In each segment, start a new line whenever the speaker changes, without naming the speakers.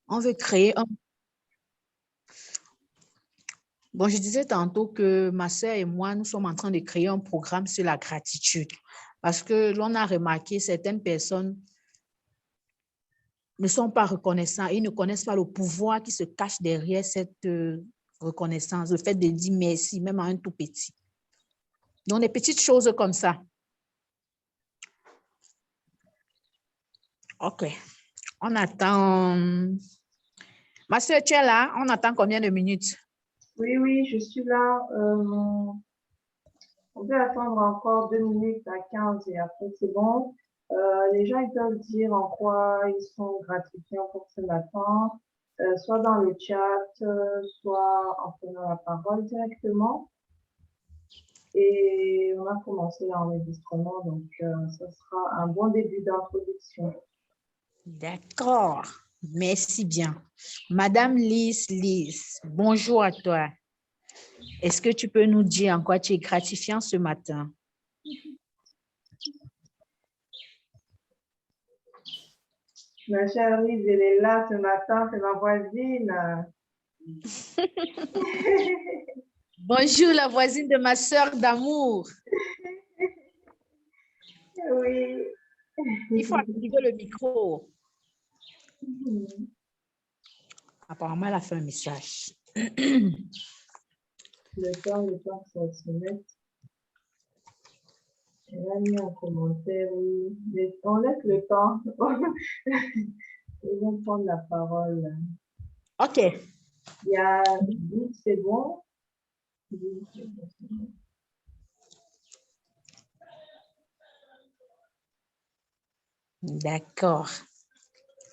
On veut créer un... Bon, je disais tantôt que ma sœur et moi, nous sommes en train de créer un programme sur la gratitude. Parce que l'on a remarqué certaines personnes ne sont pas reconnaissants. Ils ne connaissent pas le pouvoir qui se cache derrière cette reconnaissance, le fait de dire merci, même à un tout petit. Donc, des petites choses comme ça. OK. On attend. Ma soeur, tu es là? On attend combien de minutes?
Oui, oui, je suis là. On peut attendre encore 2 minutes à 15 et après c'est bon. Les gens ils peuvent dire en quoi ils sont gratifiants pour ce matin, soit dans le chat, soit en prenant la parole directement. Et on a commencé l'enregistrement, donc ce sera un bon début d'introduction.
D'accord. Merci bien. Madame Lise, bonjour à toi. Est-ce que tu peux nous dire en quoi tu es gratifiant ce matin?
Ma chère Lise, elle est là ce matin, c'est ma voisine.
Bonjour, la voisine de ma sœur d'amour.
Oui.
Il faut activer le micro. Apparemment, elle a fait un message.
Le temps que ça se mette. Elle a mis en commentaire, oui. Mais on laisse le temps. Ils vont prendre la parole.
OK.
Il y a 10, c'est bon. 10, c'est bon.
D'accord.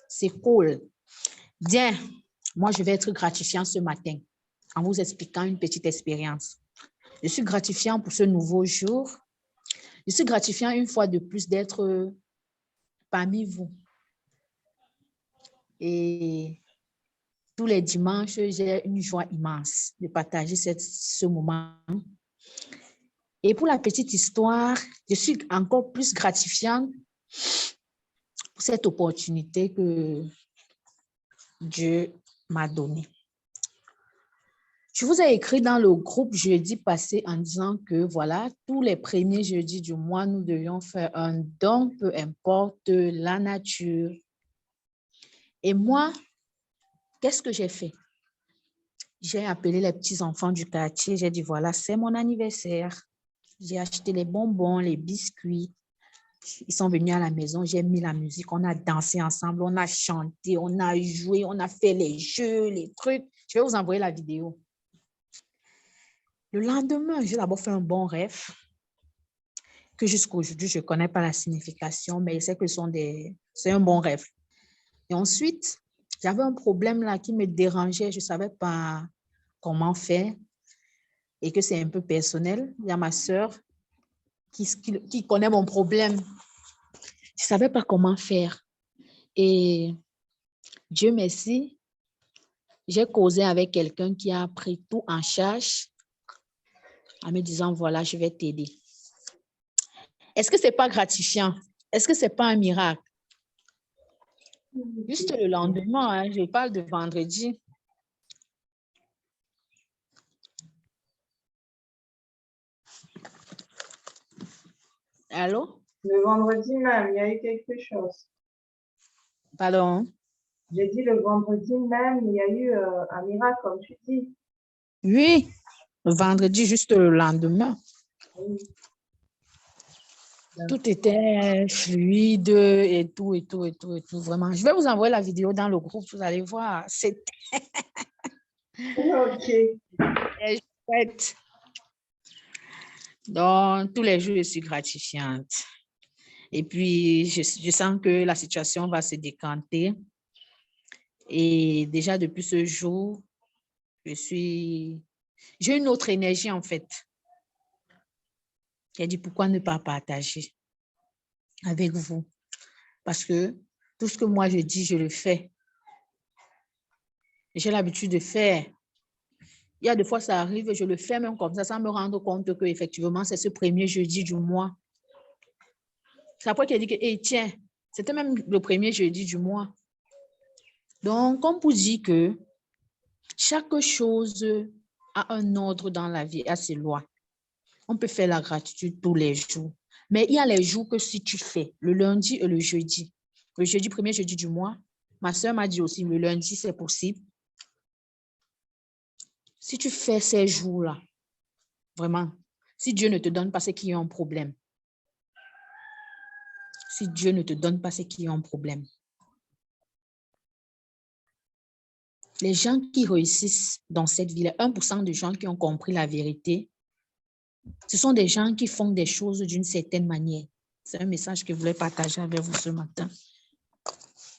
C'est cool. Bien. Moi, je vais être gratifiant ce matin en vous expliquant une petite expérience. Je suis gratifiant pour ce nouveau jour. Je suis gratifiant une fois de plus d'être parmi vous. Et tous les dimanches, j'ai une joie immense de partager ce moment. Et pour la petite histoire, je suis encore plus gratifiante pour cette opportunité que Dieu m'a donnée. Je vous ai écrit dans le groupe jeudi passé en disant que voilà, tous les premiers jeudis du mois, nous devions faire un don, peu importe la nature. Et moi, qu'est-ce que j'ai fait? J'ai appelé les petits-enfants du quartier, j'ai dit voilà, c'est mon anniversaire. J'ai acheté les bonbons, les biscuits. Ils sont venus à la maison, j'ai mis la musique, on a dansé ensemble, on a chanté, on a joué, on a fait les jeux, les trucs. Je vais vous envoyer la vidéo. Le lendemain, j'ai d'abord fait un bon rêve que jusqu'à aujourd'hui, je ne connais pas la signification, mais je sais que c'est un bon rêve. Et ensuite, j'avais un problème là qui me dérangeait, je ne savais pas comment faire et que c'est un peu personnel. Il y a ma sœur qui connaît mon problème. Je ne savais pas comment faire. Et Dieu merci, j'ai causé avec quelqu'un qui a pris tout en charge en me disant, voilà, je vais t'aider. Est-ce que ce n'est pas gratifiant? Est-ce que ce n'est pas un miracle? Juste le lendemain, je parle de vendredi. Allô?
Le vendredi même, il y a eu quelque chose.
Pardon?
J'ai dit le vendredi même, il y a eu un miracle, comme tu dis.
Oui, le vendredi, juste le lendemain.
Oui.
Tout était fluide et tout, vraiment. Je vais vous envoyer la vidéo dans le groupe, vous allez voir. C'est
OK.
chouette. Donc, tous les jours, je suis gratifiante. Et puis, je sens que la situation va se décanter. Et déjà, depuis ce jour, j'ai une autre énergie, en fait. J'ai dit, pourquoi ne pas partager avec vous? Parce que tout ce que moi, je dis, je le fais. J'ai l'habitude de faire. Il y a des fois, ça arrive, je le fais même comme ça, sans me rendre compte qu'effectivement, c'est ce premier jeudi du mois. C'est après qu'elle dit que, hey, tiens, c'était même le premier jeudi du mois. Donc, comme pour dire que chaque chose a un ordre dans la vie, a ses lois. On peut faire la gratitude tous les jours. Mais il y a les jours que si tu fais, le lundi et le jeudi. Le jeudi, premier jeudi du mois, ma soeur m'a dit aussi, le lundi, c'est possible. Si tu fais ces jours-là, vraiment, si Dieu ne te donne pas, c'est qu'il y a un problème. Si Dieu ne te donne pas, c'est qu'il y a un problème. Les gens qui réussissent dans cette vie, 1% de gens qui ont compris la vérité, ce sont des gens qui font des choses d'une certaine manière. C'est un message que je voulais partager avec vous ce matin.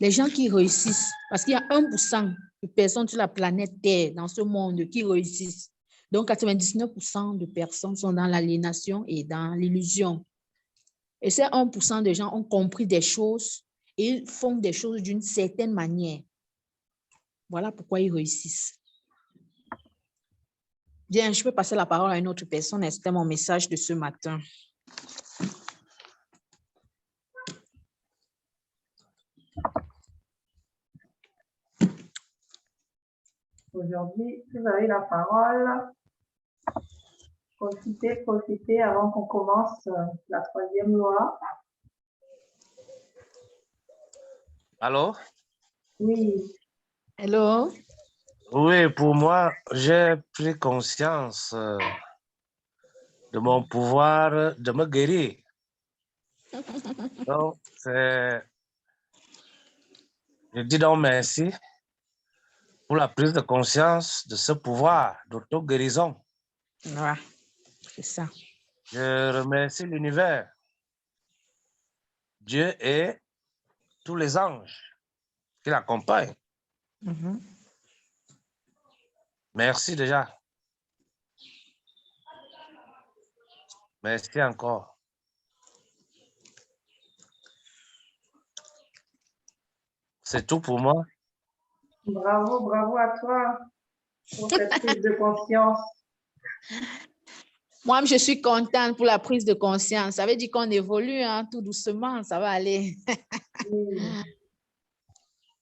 Les gens qui réussissent, parce qu'il y a 1% de personnes sur la planète Terre, dans ce monde, qui réussissent. Donc, 99% de personnes sont dans l'aliénation et dans l'illusion. Et ces 1% de gens ont compris des choses et ils font des choses d'une certaine manière. Voilà pourquoi ils réussissent. Bien, je peux passer la parole à une autre personne. C'était mon message de ce matin.
Aujourd'hui, vous avez la parole. Profitez avant qu'on commence la troisième loi.
Allô?
Oui.
Hello?
Oui, pour moi, j'ai pris conscience de mon pouvoir de me guérir. Donc, je dis donc merci pour la prise de conscience de ce pouvoir d'auto-guérison.
Ouais, c'est ça.
Je remercie l'univers, Dieu et tous les anges qui l'accompagnent. Merci déjà. Merci encore. C'est tout pour moi.
Bravo à toi pour cette prise de conscience.
Moi, je suis contente pour la prise de conscience. Ça veut dire qu'on évolue hein, tout doucement, ça va aller.
Oui.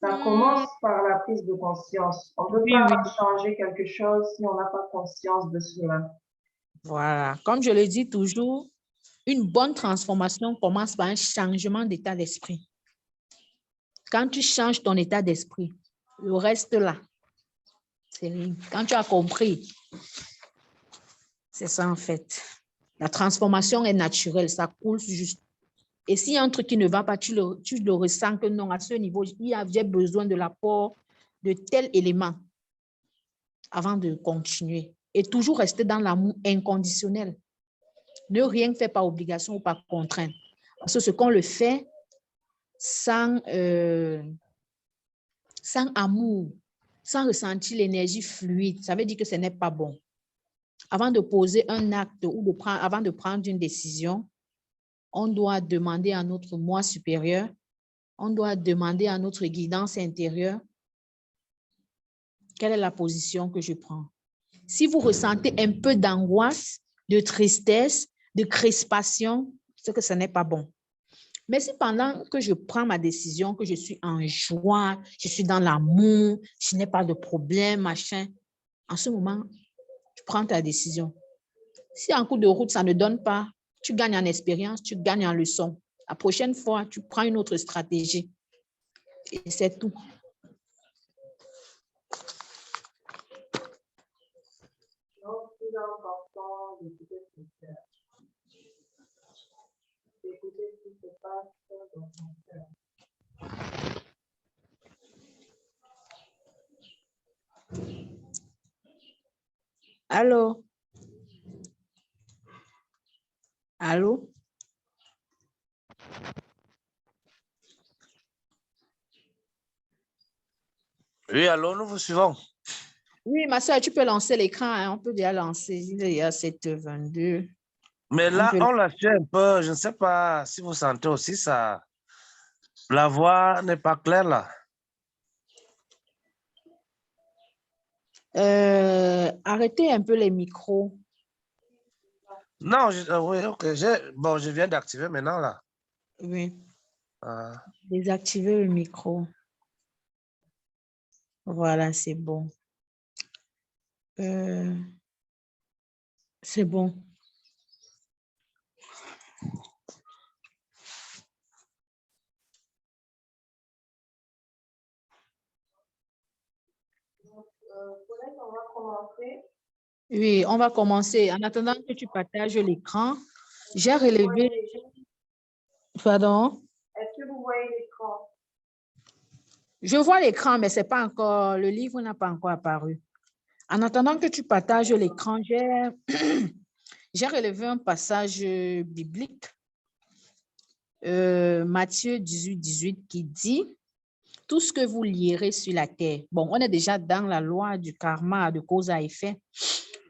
Ça commence par la prise de conscience. On ne peut
Oui,
pas
oui.
changer quelque chose si on n'a pas conscience de cela.
Voilà. Comme je le dis toujours, une bonne transformation commence par un changement d'état d'esprit. Quand tu changes ton état d'esprit, le reste là, c'est rien. Quand tu as compris, c'est ça en fait. La transformation est naturelle, ça coule juste. Et s'il y a un truc qui ne va pas, tu le ressens que non, à ce niveau, j'ai besoin de l'apport de tel élément avant de continuer. Et toujours rester dans l'amour inconditionnel. Ne rien faire par obligation ou par contrainte. Parce que ce qu'on le fait sans amour, sans ressentir l'énergie fluide, ça veut dire que ce n'est pas bon. Avant de poser un acte ou avant de prendre une décision, on doit demander à notre moi supérieur, on doit demander à notre guidance intérieure quelle est la position que je prends. Si vous ressentez un peu d'angoisse, de tristesse, de crispation, c'est que ce n'est pas bon. Mais si pendant que je prends ma décision, que je suis en joie, je suis dans l'amour, je n'ai pas de problème, machin, en ce moment, tu prends ta décision. Si en cours de route, ça ne donne pas, tu gagnes en expérience, tu gagnes en leçon. La prochaine fois, tu prends une autre stratégie. Et c'est tout.
Donc, c'est important d'écouter son cœur. D'écouter ce qui se passe dans son cœur.
Allô? Allô?
Oui, allô, nous vous suivons.
Oui, ma soeur, tu peux lancer l'écran. Hein? On peut déjà lancer. Il est à 7h22.
Mais là, on l'a fait un peu. Je ne sais pas si vous sentez aussi ça. La voix n'est pas claire là.
Arrêtez un peu les micros.
Non, oui, ok. Bon, je viens d'activer maintenant là.
Oui. Désactivez le micro. Voilà, c'est bon. C'est bon.
Paulette, on va commencer.
Oui, on va commencer. En attendant que tu partages l'écran, j'ai relevé... Pardon?
Est-ce que vous voyez l'écran?
Je vois l'écran, mais c'est pas encore... Le livre n'a pas encore apparu. En attendant que tu partages l'écran, j'ai relevé un passage biblique, Matthieu 18, 18, qui dit « Tout ce que vous lierez sur la terre ». Bon, on est déjà dans la loi du karma, de cause à effet.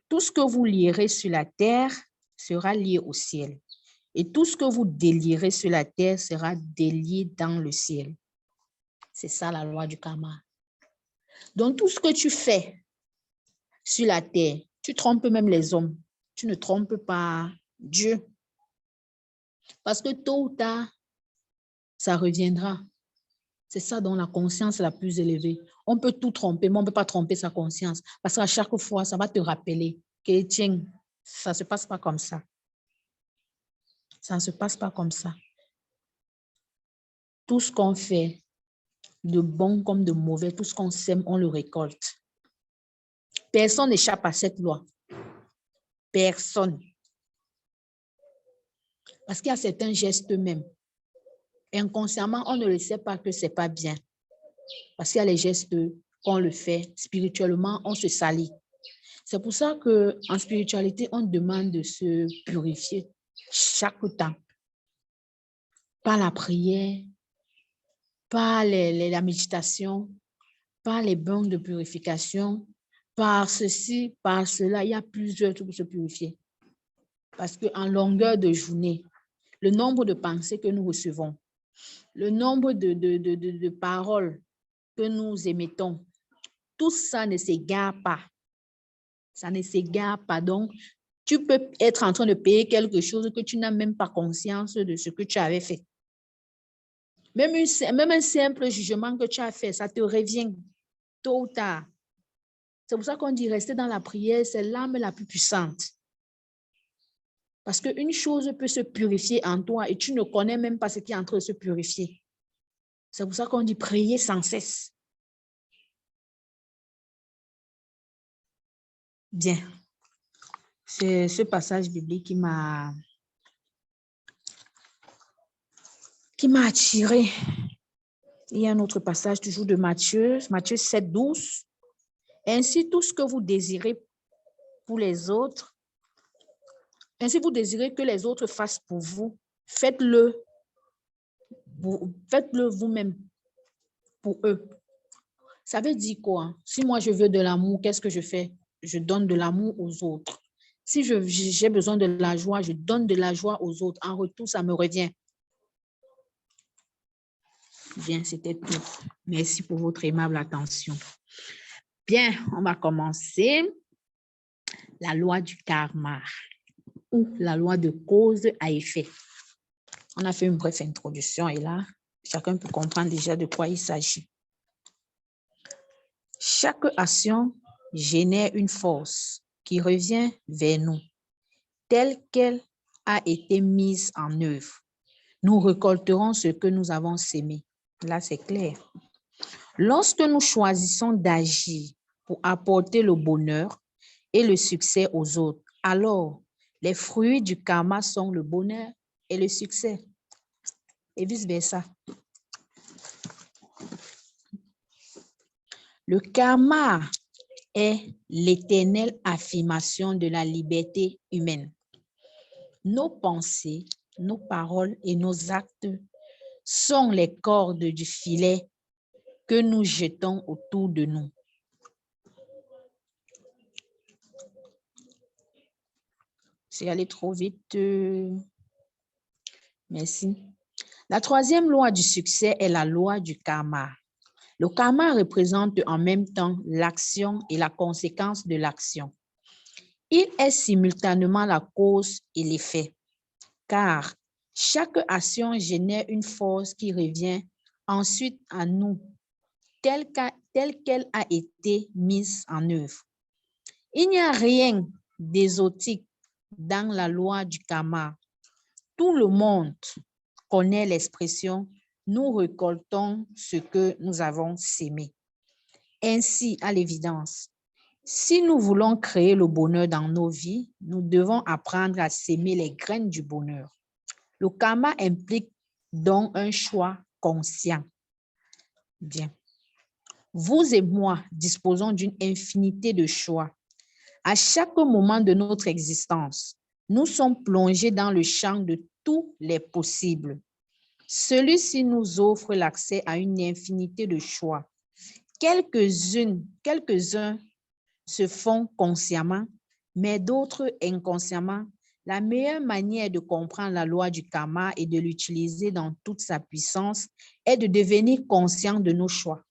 Tout ce que vous lierez sur la terre sera lié au ciel. Et tout ce que vous délierez sur la terre sera délié dans le ciel. C'est ça la loi du karma. Donc, tout ce que tu fais sur la terre, tu trompes même les hommes. Tu ne trompes pas Dieu. Parce que tôt ou tard, ça reviendra. C'est ça dans la conscience la plus élevée. On peut tout tromper, mais on ne peut pas tromper sa conscience. Parce qu'à chaque fois, ça va te rappeler que tiens, ça ne se passe pas comme ça. Ça ne se passe pas comme ça. Tout ce qu'on fait, de bon comme de mauvais, tout ce qu'on sème, on le récolte. Personne n'échappe à cette loi. Personne. Parce qu'il y a certains gestes même. Inconsciemment, on ne le sait pas que ce n'est pas bien. Parce qu'il y a les gestes qu'on le fait spirituellement, on se salit. C'est pour ça qu'en spiritualité, on demande de se purifier chaque temps. Par la prière, par la méditation, par les bains de purification, par ceci, par cela. Il y a plusieurs trucs pour se purifier. Parce qu'en longueur de journée, le nombre de pensées que nous recevons, le nombre de paroles que nous émettons, tout ça ne s'égare pas. Ça ne s'égare pas. Donc, tu peux être en train de payer quelque chose que tu n'as même pas conscience de ce que tu avais fait. Même un simple jugement que tu as fait, ça te revient tôt ou tard. C'est pour ça qu'on dit rester dans la prière, c'est l'arme la plus puissante. Parce qu'une chose peut se purifier en toi et tu ne connais même pas ce qui est en train de se purifier. C'est pour ça qu'on dit prier sans cesse. Bien. C'est ce passage biblique qui m'a attiré. Il y a un autre passage toujours de Matthieu 7, 12. Ainsi, tout ce que vous désirez pour les autres, ainsi vous désirez que les autres fassent pour vous, faites-le vous-même pour eux. Ça veut dire quoi? Si moi je veux de l'amour, qu'est-ce que je fais? Je donne de l'amour aux autres. Si j'ai besoin de la joie, je donne de la joie aux autres. En retour, ça me revient. Bien, c'était tout. Merci pour votre aimable attention. Bien, on va commencer. La loi du karma ou la loi de cause à effet. On a fait une brève introduction et là, chacun peut comprendre déjà de quoi il s'agit. Chaque action génère une force qui revient vers nous, telle qu'elle a été mise en œuvre. Nous récolterons ce que nous avons sémé. Là, c'est clair. Lorsque nous choisissons d'agir pour apporter le bonheur et le succès aux autres, alors les fruits du karma sont le bonheur et le succès. Et vice-versa. Le karma est l'éternelle affirmation de la liberté humaine. Nos pensées, nos paroles et nos actes sont les cordes du filet que nous jetons autour de nous. C'est allé trop vite. Merci. La troisième loi du succès est la loi du karma. Le karma représente en même temps l'action et la conséquence de l'action. Il est simultanément la cause et l'effet, car chaque action génère une force qui revient ensuite à nous telle qu'elle a été mise en œuvre. Il n'y a rien d'exotique dans la loi du karma. Tout le monde connaît l'expression « nous récoltons ce que nous avons sémé ». Ainsi, à l'évidence, si nous voulons créer le bonheur dans nos vies, nous devons apprendre à s'aimer les graines du bonheur. Le karma implique donc un choix conscient. Bien. Vous et moi disposons d'une infinité de choix. À chaque moment de notre existence, nous sommes plongés dans le champ de tous les possibles. Celui-ci nous offre l'accès à une infinité de choix. Quelques-uns se font consciemment, mais d'autres inconsciemment. La meilleure manière de comprendre la loi du karma et de l'utiliser dans toute sa puissance est de devenir conscient de nos choix.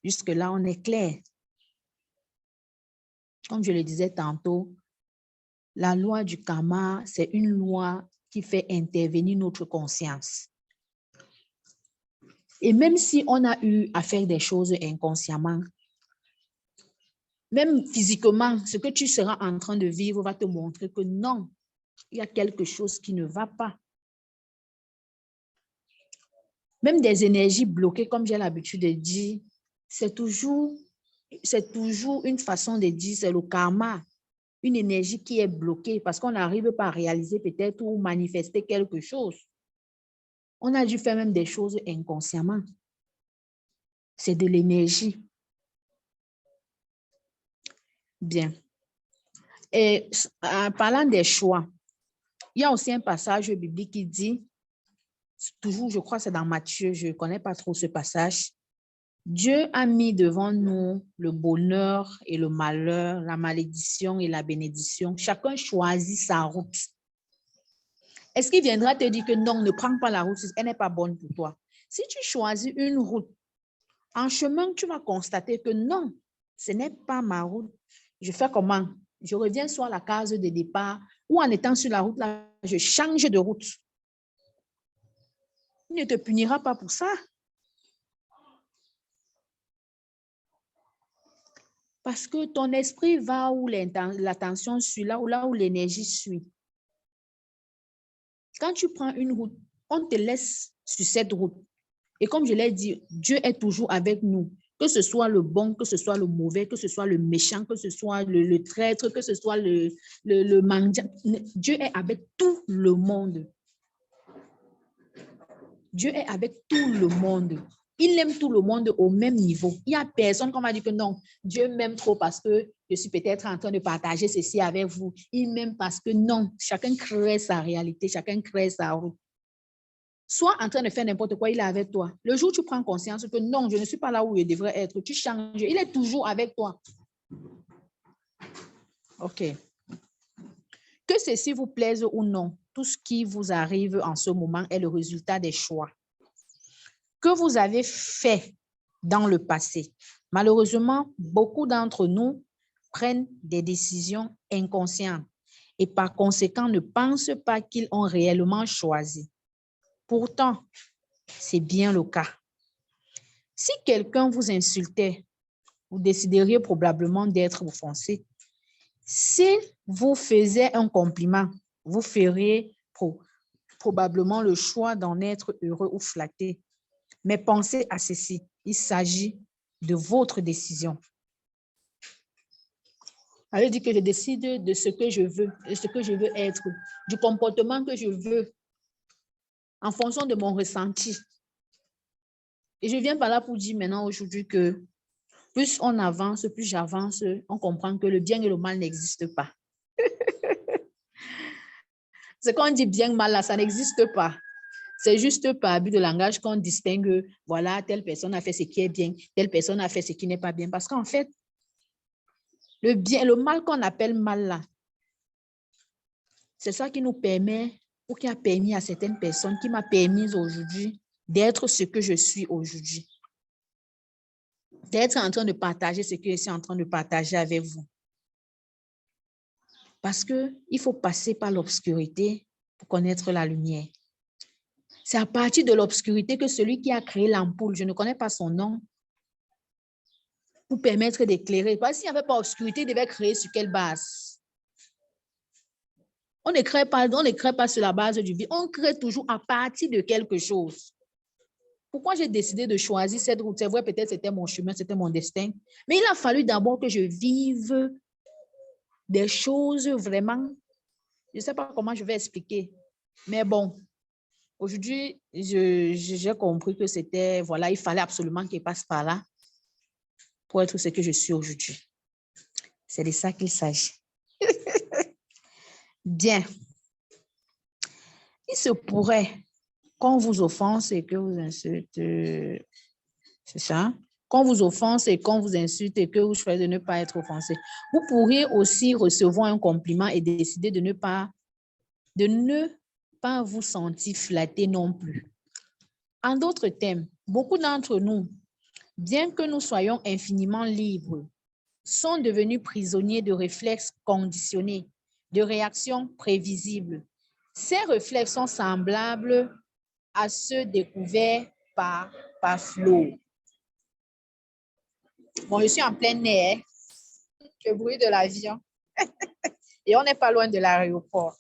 Jusque-là, on est clair. Comme je le disais tantôt, la loi du karma, c'est une loi qui fait intervenir notre conscience. Et même si on a eu à faire des choses inconsciemment, même physiquement, ce que tu seras en train de vivre va te montrer que non, il y a quelque chose qui ne va pas. Même des énergies bloquées, comme j'ai l'habitude de dire, c'est toujours une façon de dire, c'est le karma, une énergie qui est bloquée parce qu'on n'arrive pas à réaliser peut-être ou manifester quelque chose. On a dû faire même des choses inconsciemment. C'est de l'énergie. Bien. Et en parlant des choix, il y a aussi un passage biblique qui dit, toujours, je crois que c'est dans Matthieu, je ne connais pas trop ce passage, Dieu a mis devant nous le bonheur et le malheur, la malédiction et la bénédiction. Chacun choisit sa route. Est-ce qu'il viendra te dire que non, ne prends pas la route, elle n'est pas bonne pour toi? Si tu choisis une route, en chemin, tu vas constater que non, ce n'est pas ma route. Je fais comment? Je reviens soit à la case de départ ou en étant sur la route, là, je change de route. Il ne te punira pas pour ça. Parce que ton esprit va où l'attention suit, là où l'énergie suit. Quand tu prends une route, on te laisse sur cette route. Et comme je l'ai dit, Dieu est toujours avec nous. Que ce soit le bon, que ce soit le mauvais, que ce soit le méchant, que ce soit le traître, que ce soit le mendiant. Dieu est avec tout le monde. Dieu est avec tout le monde. Il aime tout le monde au même niveau. Il n'y a personne qui m'a dit que non, Dieu m'aime trop parce que je suis peut-être en train de partager ceci avec vous. Il m'aime parce que non, chacun crée sa réalité, chacun crée sa route. Soit en train de faire n'importe quoi, il est avec toi. Le jour où tu prends conscience que non, je ne suis pas là où je devrais être, tu changes. Il est toujours avec toi. OK. Que ceci vous plaise ou non, tout ce qui vous arrive en ce moment est le résultat des choix que vous avez fait dans le passé. Malheureusement, beaucoup d'entre nous prennent des décisions inconscientes et par conséquent ne pensent pas qu'ils ont réellement choisi. Pourtant, c'est bien le cas. Si quelqu'un vous insultait, vous décideriez probablement d'être offensé. Si vous faisiez un compliment, vous feriez probablement le choix d'en être heureux ou flatté. Mais pensez à ceci, il s'agit de votre décision. Elle dit que je décide de ce que je veux, de ce que je veux être, du comportement que je veux, en fonction de mon ressenti. Et je viens par là pour dire maintenant aujourd'hui que plus on avance, plus j'avance, on comprend que le bien et le mal n'existent pas. Ce qu'on dit bien, mal, là, ça n'existe pas. C'est juste par abus de langage qu'on distingue, voilà, telle personne a fait ce qui est bien, telle personne a fait ce qui n'est pas bien. Parce qu'en fait, le bien, le mal qu'on appelle mal là, c'est ça qui nous permet, ou qui a permis à certaines personnes, qui m'a permis aujourd'hui d'être ce que je suis aujourd'hui. D'être en train de partager ce que je suis en train de partager avec vous. Parce qu'il faut passer par l'obscurité pour connaître la lumière. C'est à partir de l'obscurité que celui qui a créé l'ampoule, je ne connais pas son nom, pour permettre d'éclairer. Parce que s'il n'y avait pas obscurité, il devait créer sur quelle base? On ne crée pas sur la base du vide, on crée toujours à partir de quelque chose. Pourquoi j'ai décidé de choisir cette route? C'est vrai, peut-être c'était mon chemin, c'était mon destin. Mais il a fallu d'abord que je vive des choses vraiment, je ne sais pas comment je vais expliquer. Mais bon, aujourd'hui, j'ai compris que c'était, voilà, il fallait absolument qu'il passe par là pour être ce que je suis aujourd'hui. C'est de ça qu'il s'agit. Bien. Il se pourrait qu'on vous offense et que vous insulte, c'est ça? Qu'on vous offense et qu'on vous insulte et que vous choisissez de ne pas être offensé. Vous pourriez aussi recevoir un compliment et décider de ne pas vous sentir flatté non plus. En d'autres termes, beaucoup d'entre nous, bien que nous soyons infiniment libres, sont devenus prisonniers de réflexes conditionnés, de réactions prévisibles. Ces réflexes sont semblables à ceux découverts par Pavlov. Bon, je suis en plein air, le bruit de l'avion, et on n'est pas loin de l'aéroport.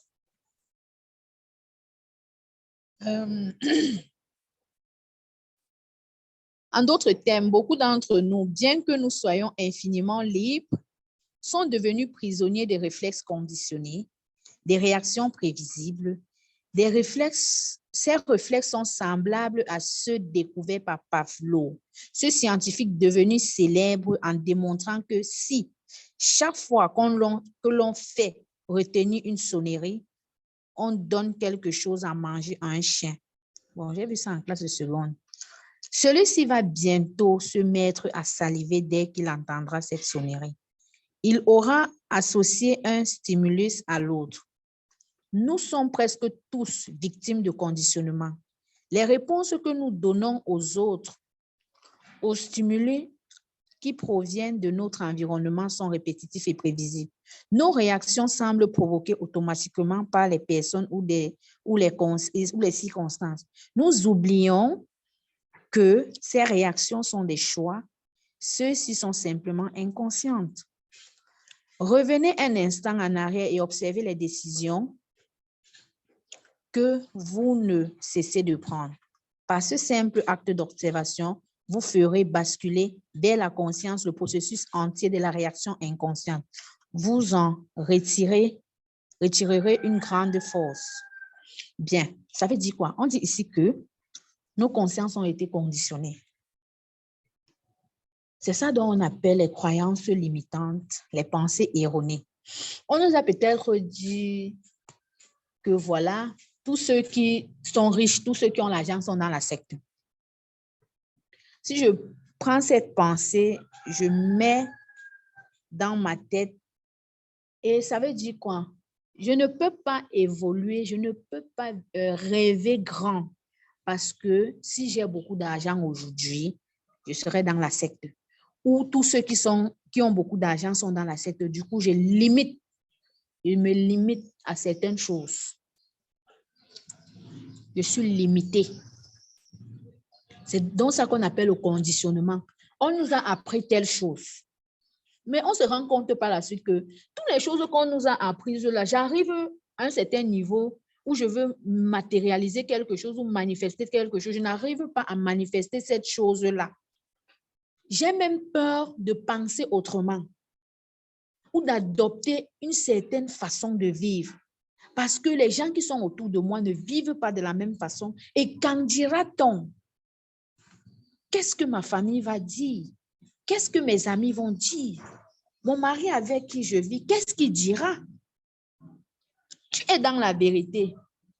En d'autres termes, beaucoup d'entre nous, bien que nous soyons infiniment libres, sont devenus prisonniers des réflexes conditionnés, des réactions prévisibles, des réflexes. Ces réflexes sont semblables à ceux découverts par Pavlov, ce scientifique devenu célèbre en démontrant que si chaque fois que l'on fait retenir une sonnerie, on donne quelque chose à manger à un chien. Bon, j'ai vu ça en classe de seconde. Celui-ci va bientôt se mettre à saliver dès qu'il entendra cette sonnerie. Il aura associé un stimulus à l'autre. Nous sommes presque tous victimes de conditionnement. Les réponses que nous donnons aux autres, aux stimuli qui proviennent de notre environnement sont répétitifs et prévisibles. Nos réactions semblent provoquées automatiquement par les personnes ou les circonstances. Nous oublions que ces réactions sont des choix. Ceux-ci sont simplement inconscientes. Revenez un instant en arrière et observez les décisions que vous ne cessez de prendre. Par ce simple acte d'observation, vous ferez basculer vers la conscience le processus entier de la réaction inconsciente. Vous en retirerez une grande force. Bien, ça veut dire quoi? On dit ici que nos consciences ont été conditionnées. C'est ça dont on appelle les croyances limitantes, les pensées erronées. On nous a peut-être dit que voilà, tous ceux qui sont riches, tous ceux qui ont l'argent sont dans la secte. Si je prends cette pensée, je mets dans ma tête et ça veut dire quoi? Je ne peux pas évoluer, je ne peux pas rêver grand parce que si j'ai beaucoup d'argent aujourd'hui, je serai dans la secte. Ou tous ceux qui ont beaucoup d'argent sont dans la secte. Du coup, je me limite à certaines choses. Je suis limitée. C'est donc ça qu'on appelle le conditionnement. On nous a appris telle chose. Mais on se rend compte par la suite que toutes les choses qu'on nous a apprises là, j'arrive à un certain niveau où je veux matérialiser quelque chose ou manifester quelque chose. Je n'arrive pas à manifester cette chose-là. J'ai même peur de penser autrement ou d'adopter une certaine façon de vivre parce que les gens qui sont autour de moi ne vivent pas de la même façon. Et qu'en dira-t-on? Qu'est-ce que ma famille va dire? Qu'est-ce que mes amis vont dire? Mon mari avec qui je vis, qu'est-ce qu'il dira? Tu es dans la vérité.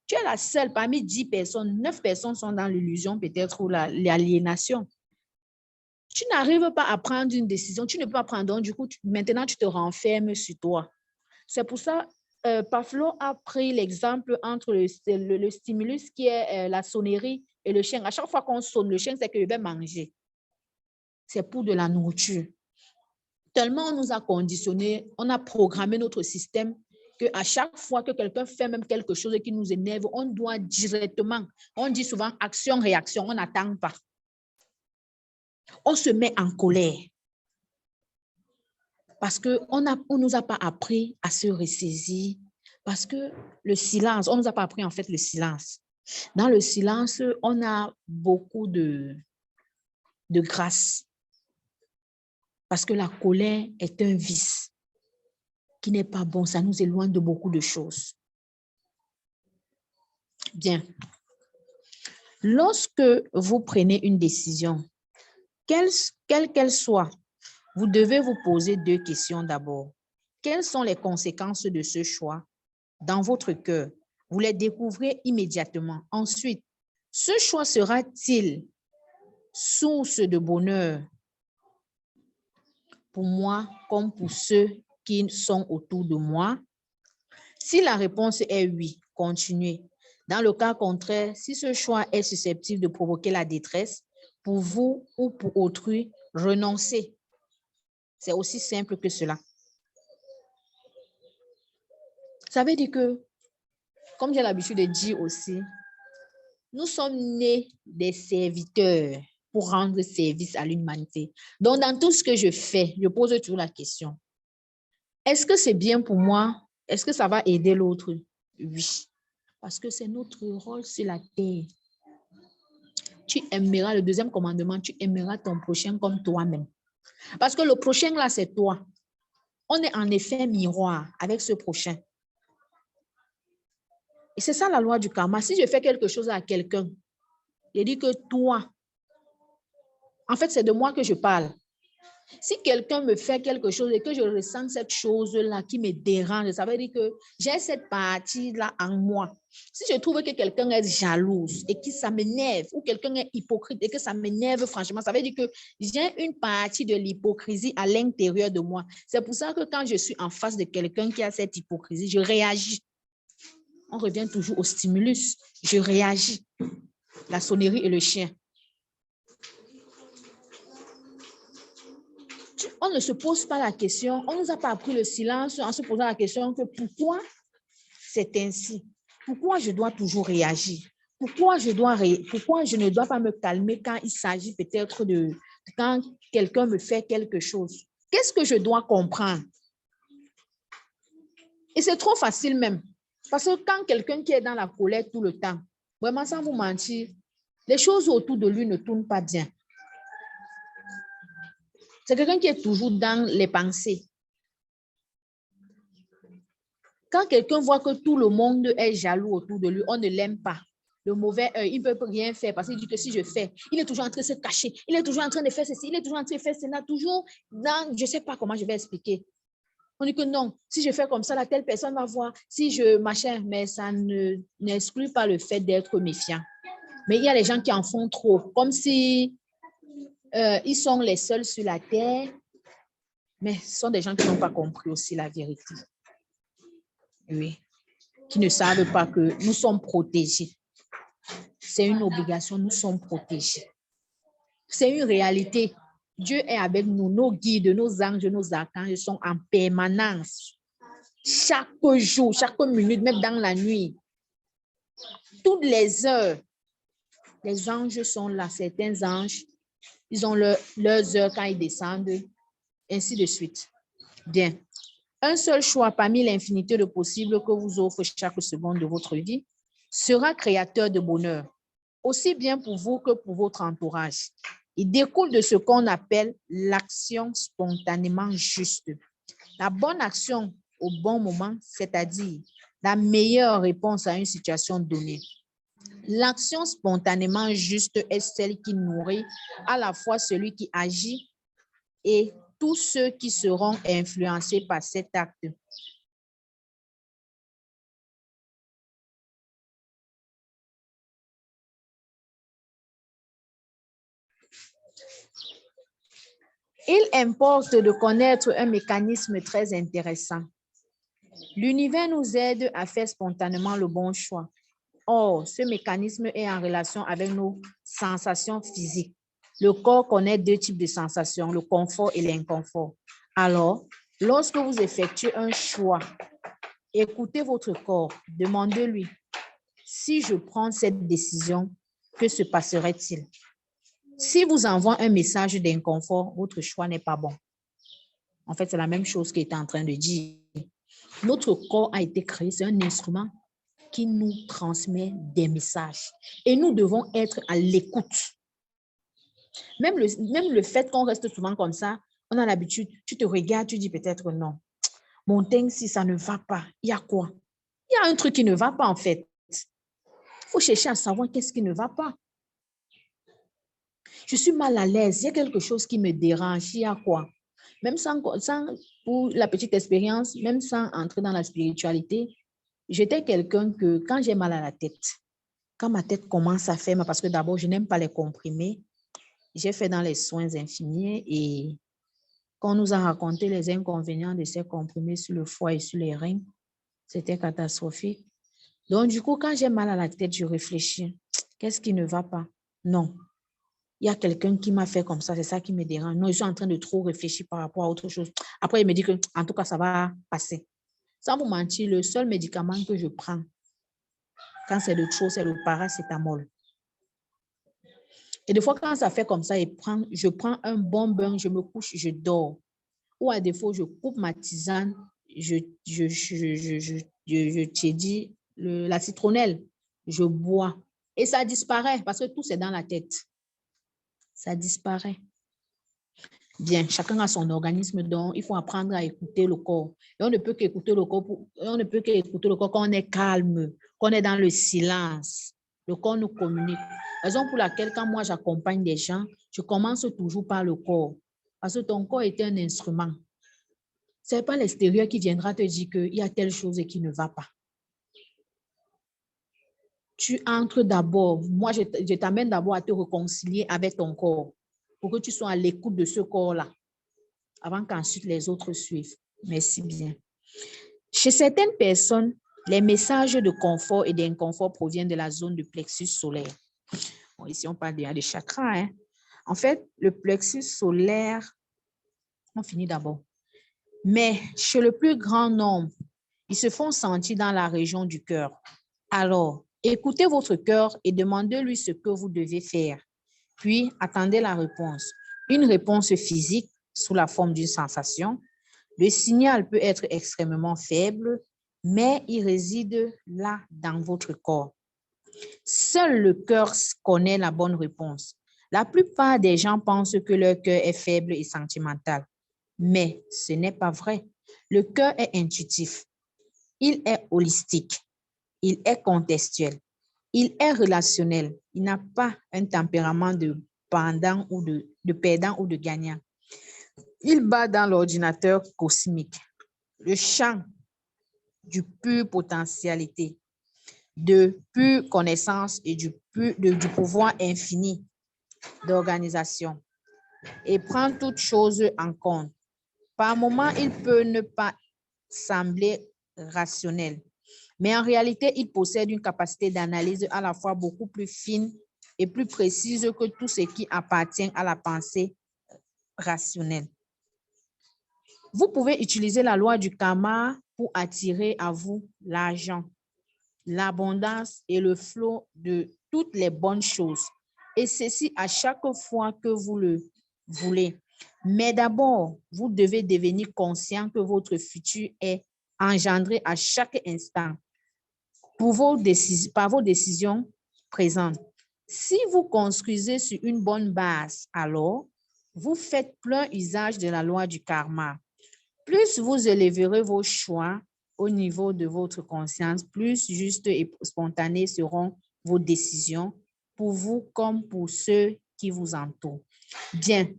Tu es la seule parmi 10 personnes, 9 personnes sont dans l'illusion peut-être ou l'aliénation. Tu n'arrives pas à prendre une décision, tu ne peux pas prendre, donc du coup, maintenant tu te renfermes sur toi. C'est pour ça, Pavlov a pris l'exemple entre le stimulus qui est la sonnerie et le chien. À chaque fois qu'on sonne, le chien, c'est qu'il va manger. C'est pour de la nourriture. Tellement on nous a conditionnés, on a programmé notre système qu'à chaque fois que quelqu'un fait même quelque chose qui nous énerve, on doit directement, on dit souvent action-réaction, on n'attend pas. On se met en colère. Parce qu'on ne nous a pas appris à se ressaisir. Parce que le silence, on ne nous a pas appris en fait le silence. Dans le silence, on a beaucoup de grâce. Parce que la colère est un vice qui n'est pas bon. Ça nous éloigne de beaucoup de choses. Bien. Lorsque vous prenez une décision, quelle qu'elle soit, vous devez vous poser 2 questions d'abord. Quelles sont les conséquences de ce choix dans votre cœur? Vous les découvrez immédiatement. Ensuite, ce choix sera-t-il source de bonheur pour moi comme pour ceux qui sont autour de moi? Si la réponse est oui, continuez. Dans le cas contraire, si ce choix est susceptible de provoquer la détresse pour vous ou pour autrui, renoncez. C'est aussi simple que cela. Ça veut dire que, comme j'ai l'habitude de dire aussi, nous sommes nés des serviteurs pour rendre service à l'humanité. Donc, dans tout ce que je fais, je pose toujours la question, est-ce que c'est bien pour moi? Est-ce que ça va aider l'autre? Oui, parce que c'est notre rôle sur la terre. Tu aimeras, le 2e commandement, tu aimeras ton prochain comme toi-même. Parce que le prochain là, c'est toi. On est en effet miroir avec ce prochain. Et c'est ça la loi du karma. Si je fais quelque chose à quelqu'un, je dis que toi, en fait, c'est de moi que je parle. Si quelqu'un me fait quelque chose et que je ressens cette chose-là qui me dérange, ça veut dire que j'ai cette partie-là en moi. Si je trouve que quelqu'un est jalouse et que ça m'énerve, ou quelqu'un est hypocrite et que ça m'énerve franchement, ça veut dire que j'ai une partie de l'hypocrisie à l'intérieur de moi. C'est pour ça que quand je suis en face de quelqu'un qui a cette hypocrisie, je réagis. On revient toujours au stimulus. Je réagis. La sonnerie et le chien. On ne se pose pas la question, on ne nous a pas appris le silence en se posant la question que pourquoi c'est ainsi? Pourquoi je dois toujours réagir? Pourquoi je ne dois pas me calmer quand il s'agit peut-être de quand quelqu'un me fait quelque chose? Qu'est-ce que je dois comprendre? Et c'est trop facile même. Parce que quand quelqu'un qui est dans la colère tout le temps, vraiment sans vous mentir, les choses autour de lui ne tournent pas bien. C'est quelqu'un qui est toujours dans les pensées. Quand quelqu'un voit que tout le monde est jaloux autour de lui, on ne l'aime pas. Le mauvais œil, il ne peut rien faire parce qu'il dit que si je fais, il est toujours en train de se cacher, il est toujours en train de faire ceci, il est toujours en train de faire cela, toujours dans, je ne sais pas comment je vais expliquer. On dit que non, si je fais comme ça, telle personne va voir, si je machin, mais ça n'exclut pas le fait d'être méfiant. Mais il y a les gens qui en font trop, comme si ils sont les seuls sur la terre, mais ce sont des gens qui n'ont pas compris aussi la vérité. Oui, qui ne savent pas que nous sommes protégés. C'est une obligation, nous sommes protégés. C'est une réalité. Dieu est avec nous, nos guides, nos anges, nos archanges sont en permanence. Chaque jour, chaque minute, même dans la nuit. Toutes les heures, les anges sont là. Certains anges, ils ont leurs heures quand ils descendent, ainsi de suite. Bien. Un seul choix parmi l'infinité de possibles que vous offre chaque seconde de votre vie sera créateur de bonheur, aussi bien pour vous que pour votre entourage. Il découle de ce qu'on appelle l'action spontanément juste. La bonne action au bon moment, c'est-à-dire la meilleure réponse à une situation donnée. L'action spontanément juste est celle qui nourrit à la fois celui qui agit et tous ceux qui seront influencés par cet acte. Il importe de connaître un mécanisme très intéressant. L'univers nous aide à faire spontanément le bon choix. Or, ce mécanisme est en relation avec nos sensations physiques. Le corps connaît 2 types de sensations, le confort et l'inconfort. Alors, lorsque vous effectuez un choix, écoutez votre corps, demandez-lui, si je prends cette décision, que se passerait-il? Si vous envoie un message d'inconfort, votre choix n'est pas bon. En fait, c'est la même chose qu'il était en train de dire. Notre corps a été créé, c'est un instrument qui nous transmet des messages. Et nous devons être à l'écoute. Même le fait qu'on reste souvent comme ça, on a l'habitude, tu te regardes, tu dis peut-être non. Mon teint, si ça ne va pas, il y a quoi? Il y a un truc qui ne va pas en fait. Il faut chercher à savoir qu'est-ce qui ne va pas. Je suis mal à l'aise, il y a quelque chose qui me dérange, il y a quoi? Même sans pour la petite expérience, même sans entrer dans la spiritualité, j'étais quelqu'un que quand j'ai mal à la tête, quand ma tête commence à faire mal, parce que d'abord, je n'aime pas les comprimés, j'ai fait dans les soins infirmiers et quand on nous a raconté les inconvénients de ces comprimés sur le foie et sur les reins, c'était catastrophique. Donc, du coup, quand j'ai mal à la tête, je réfléchis. Qu'est-ce qui ne va pas? Non. Il y a quelqu'un qui m'a fait comme ça, c'est ça qui me dérange. Non, je suis en train de trop réfléchir par rapport à autre chose. Après, il me dit que, en tout cas, ça va passer. Sans vous mentir, le seul médicament que je prends quand c'est de trop, c'est le paracétamol. Et des fois, quand ça fait comme ça, je prends un bon bain, je me couche, je dors. Ou à défaut, je coupe ma tisane, je t'ai dit, la citronnelle, je bois. Et ça disparaît parce que tout, c'est dans la tête. Ça disparaît. Bien, chacun a son organisme, donc il faut apprendre à écouter le corps. Et on ne peut qu'écouter le corps, quand on est calme, qu'on est dans le silence. Le corps nous communique. Raison pour laquelle, quand moi j'accompagne des gens, je commence toujours par le corps. Parce que ton corps est un instrument. Ce n'est pas l'extérieur qui viendra te dire qu'il y a telle chose qui ne va pas. Tu entres d'abord. Moi, je t'amène d'abord à te réconcilier avec ton corps pour que tu sois à l'écoute de ce corps-là avant qu'ensuite les autres suivent. Merci bien. Chez certaines personnes, les messages de confort et d'inconfort proviennent de la zone du plexus solaire. Bon, ici, on parle bien des chakras. Hein? En fait, le plexus solaire, on finit d'abord. Mais chez le plus grand nombre, ils se font sentir dans la région du cœur. Alors, écoutez votre cœur et demandez-lui ce que vous devez faire. Puis, attendez la réponse. Une réponse physique sous la forme d'une sensation. Le signal peut être extrêmement faible, mais il réside là dans votre corps. Seul le cœur connaît la bonne réponse. La plupart des gens pensent que leur cœur est faible et sentimental, mais ce n'est pas vrai. Le cœur est intuitif. Il est holistique. Il est contextuel. Il est relationnel. Il n'a pas un tempérament de pendant ou de perdant ou de gagnant. Il bat dans l'ordinateur cosmique. Le champ du pure potentialité, de pure connaissance et du pouvoir infini d'organisation et prend toutes choses en compte. Par moments, il peut ne pas sembler rationnel, mais en réalité, il possède une capacité d'analyse à la fois beaucoup plus fine et plus précise que tout ce qui appartient à la pensée rationnelle. Vous pouvez utiliser la loi du karma pour attirer à vous l'argent, l'abondance et le flot de toutes les bonnes choses. Et ceci à chaque fois que vous le voulez. Mais d'abord, vous devez devenir conscient que votre futur est engendré à chaque instant par vos décisions présentes. Si vous construisez sur une bonne base, alors vous faites plein usage de la loi du karma. Plus vous élèverez vos choix au niveau de votre conscience, plus justes et spontanées seront vos décisions pour vous comme pour ceux qui vous entourent. Bien,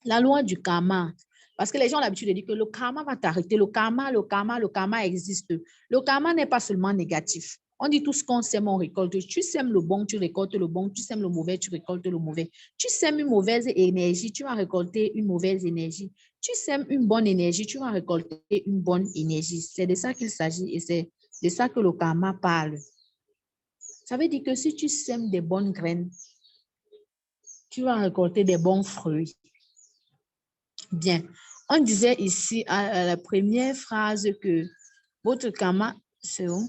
la loi du karma, parce que les gens ont l'habitude de dire que le karma va t'arrêter, le karma existe. Le karma n'est pas seulement négatif. On dit tout ce qu'on sème, on récolte. Tu sèmes le bon, tu récoltes le bon. Tu sèmes le mauvais, tu récoltes le mauvais. Tu sèmes une mauvaise énergie, tu vas récolter une mauvaise énergie. Tu sèmes une bonne énergie, tu vas récolter une bonne énergie. C'est de ça qu'il s'agit et c'est de ça que le karma parle. Ça veut dire que si tu sèmes des bonnes graines, tu vas récolter des bons fruits. Bien, on disait ici à la première phrase que votre karma, c'est où?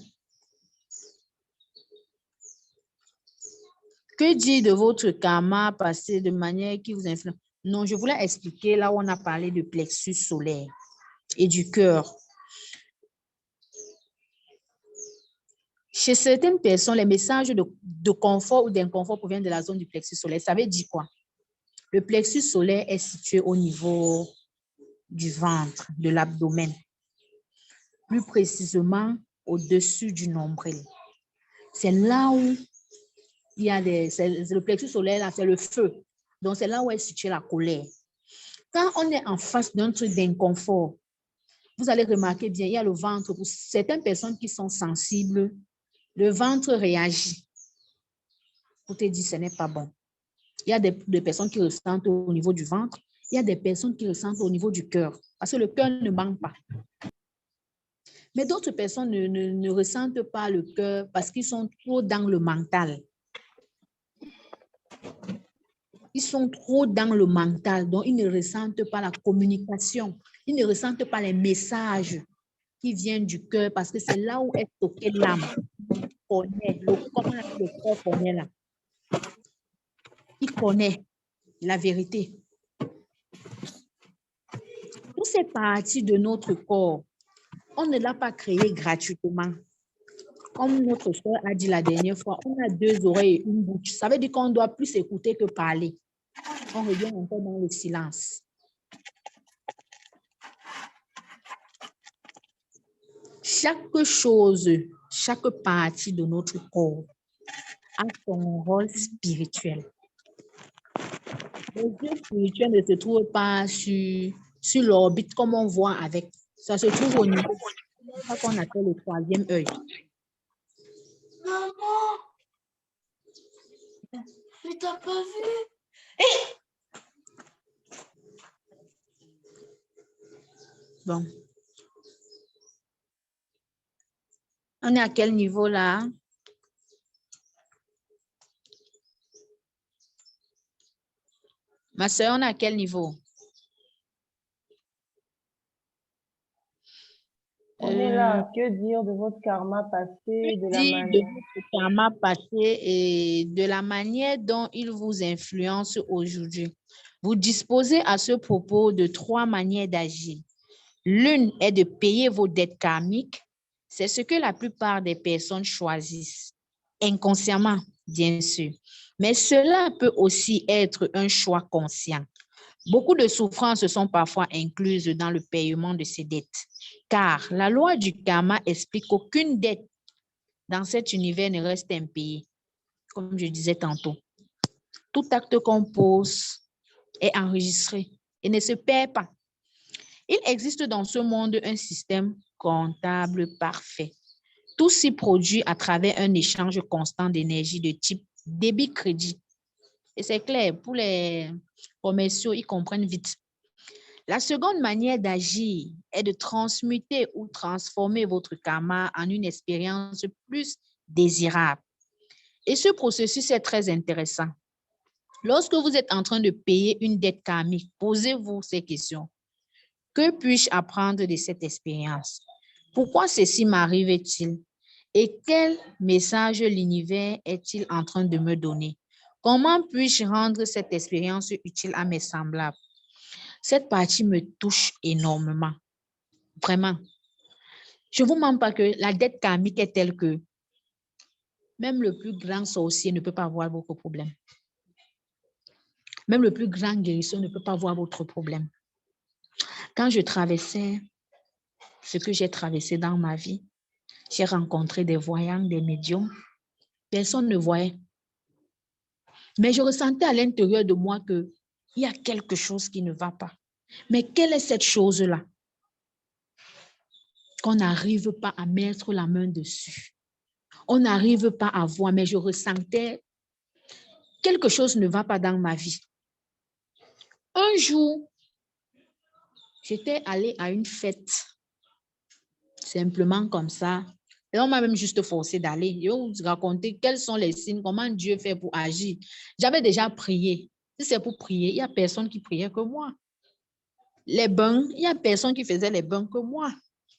Que dire de votre karma passé de manière qui vous influence? Non, je voulais expliquer là où on a parlé de plexus solaire et du cœur. Chez certaines personnes, les messages de confort ou d'inconfort proviennent de la zone du plexus solaire. Ça veut dire quoi? Le plexus solaire est situé au niveau du ventre, de l'abdomen, plus précisément au-dessus du nombril. C'est là où il y a le plexus solaire, là, c'est le feu. Donc, c'est là où est située la colère. Quand on est en face d'un truc d'inconfort, vous allez remarquer bien, il y a le ventre. Pour certaines personnes qui sont sensibles, le ventre réagit pour te dire ce n'est pas bon. Il y a des personnes qui ressentent au niveau du ventre, il y a des personnes qui ressentent au niveau du cœur, parce que le cœur ne manque pas. Mais d'autres personnes ne ressentent pas le cœur parce qu'ils sont trop dans le mental. Ils sont trop dans le mental, donc ils ne ressentent pas la communication, ils ne ressentent pas les messages qui viennent du cœur parce que c'est là où est stockée l'âme. Comment le corps connaît là? Il connaît la vérité. Toutes ces parties de notre corps, on ne l'a pas créé gratuitement. Comme notre soeur a dit la dernière fois, on a 2 oreilles et une bouche. Ça veut dire qu'on doit plus écouter que parler. On revient encore dans le silence. Chaque chose, chaque partie de notre corps a son rôle spirituel. Les yeux spirituels ne se trouvent pas sur l'orbite comme on voit avec. Ça se trouve au niveau, c'est ça qu'on appelle le 3e œil.
Maman, mais t'as pas vu?
Bon. On est à quel niveau là? Ma soeur, on est à quel niveau?
On est là. Que dire de votre karma passé, de la
De
manière...
votre karma passé et de la manière dont il vous influence aujourd'hui. Vous disposez à ce propos de 3 manières d'agir. L'une est de payer vos dettes karmiques. C'est ce que la plupart des personnes choisissent, inconsciemment, bien sûr. Mais cela peut aussi être un choix conscient. Beaucoup de souffrances sont parfois incluses dans le paiement de ces dettes, car la loi du karma explique qu'aucune dette dans cet univers ne reste impayée, comme je disais tantôt. Tout acte qu'on pose est enregistré et ne se perd pas. Il existe dans ce monde un système comptable parfait. Tout s'y produit à travers un échange constant d'énergie de type débit-crédit. Et c'est clair, pour les commerciaux, ils comprennent vite. La seconde manière d'agir est de transmuter ou transformer votre karma en une expérience plus désirable. Et ce processus est très intéressant. Lorsque vous êtes en train de payer une dette karmique, posez-vous ces questions. Que puis-je apprendre de cette expérience? Pourquoi ceci m'arrive-t-il? Et quel message l'univers est-il en train de me donner? Comment puis-je rendre cette expérience utile à mes semblables? Cette partie me touche énormément. Vraiment. Je ne vous mens pas que la dette karmique est telle que même le plus grand sorcier ne peut pas voir votre problème. Même le plus grand guérisseur ne peut pas voir votre problème. Quand je traversais ce que j'ai traversé dans ma vie, j'ai rencontré des voyants, des médiums. Personne ne voyait. Mais je ressentais à l'intérieur de moi qu'il y a quelque chose qui ne va pas. Mais quelle est cette chose-là? Qu'on n'arrive pas à mettre la main dessus. On n'arrive pas à voir, mais je ressentais quelque chose ne va pas dans ma vie. Un jour, j'étais allée à une fête, simplement comme ça. Et on m'a même juste forcé d'aller. Je vais vous raconter quels sont les signes, comment Dieu fait pour agir. J'avais déjà prié. Si c'est pour prier, il n'y a personne qui priait que moi. Les bains, il n'y a personne qui faisait les bains que moi.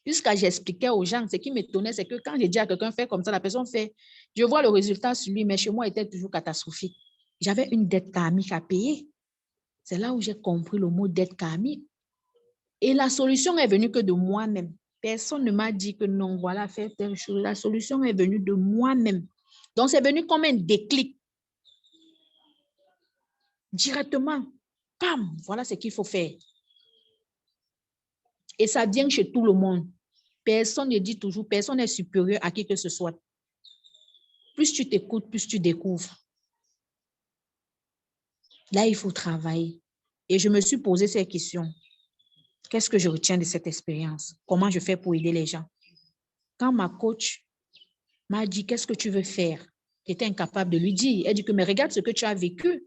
Jusqu'à j'expliquais aux gens, ce qui m'étonnait, c'est que quand j'ai dit à quelqu'un fait comme ça, la personne fait, je vois le résultat sur lui, mais chez moi, il était toujours catastrophique. J'avais une dette karmique à payer. C'est là où j'ai compris le mot dette karmique. Et la solution est venue que de moi-même. Personne ne m'a dit que non, voilà, faire telle chose. La solution est venue de moi-même. Donc, c'est venu comme un déclic. Directement, pam, voilà ce qu'il faut faire. Et ça vient chez tout le monde. Personne ne dit toujours, personne n'est supérieur à qui que ce soit. Plus tu t'écoutes, plus tu découvres. Là, il faut travailler. Et je me suis posé ces questions. Qu'est-ce que je retiens de cette expérience? Comment je fais pour aider les gens? Quand ma coach m'a dit, qu'est-ce que tu veux faire? J'étais incapable de lui dire. Elle dit que, mais regarde ce que tu as vécu.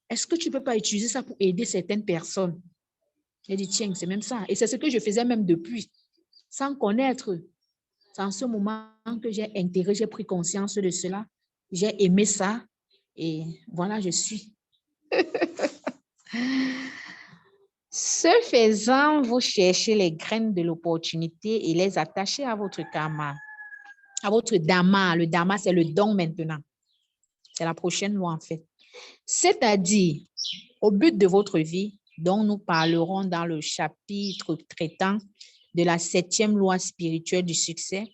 Est-ce que tu ne peux pas utiliser ça pour aider certaines personnes? J'ai dit, tiens, c'est même ça. Et c'est ce que je faisais même depuis, sans connaître. C'est en ce moment que j'ai intégré, j'ai pris conscience de cela. J'ai aimé ça. Et voilà, je suis. Ce faisant, vous cherchez les graines de l'opportunité et les attachez à votre karma, à votre dharma. Le dharma, c'est le don maintenant. C'est la prochaine loi, en fait. C'est-à-dire, au but de votre vie, dont nous parlerons dans le chapitre traitant de la 7e loi spirituelle du succès,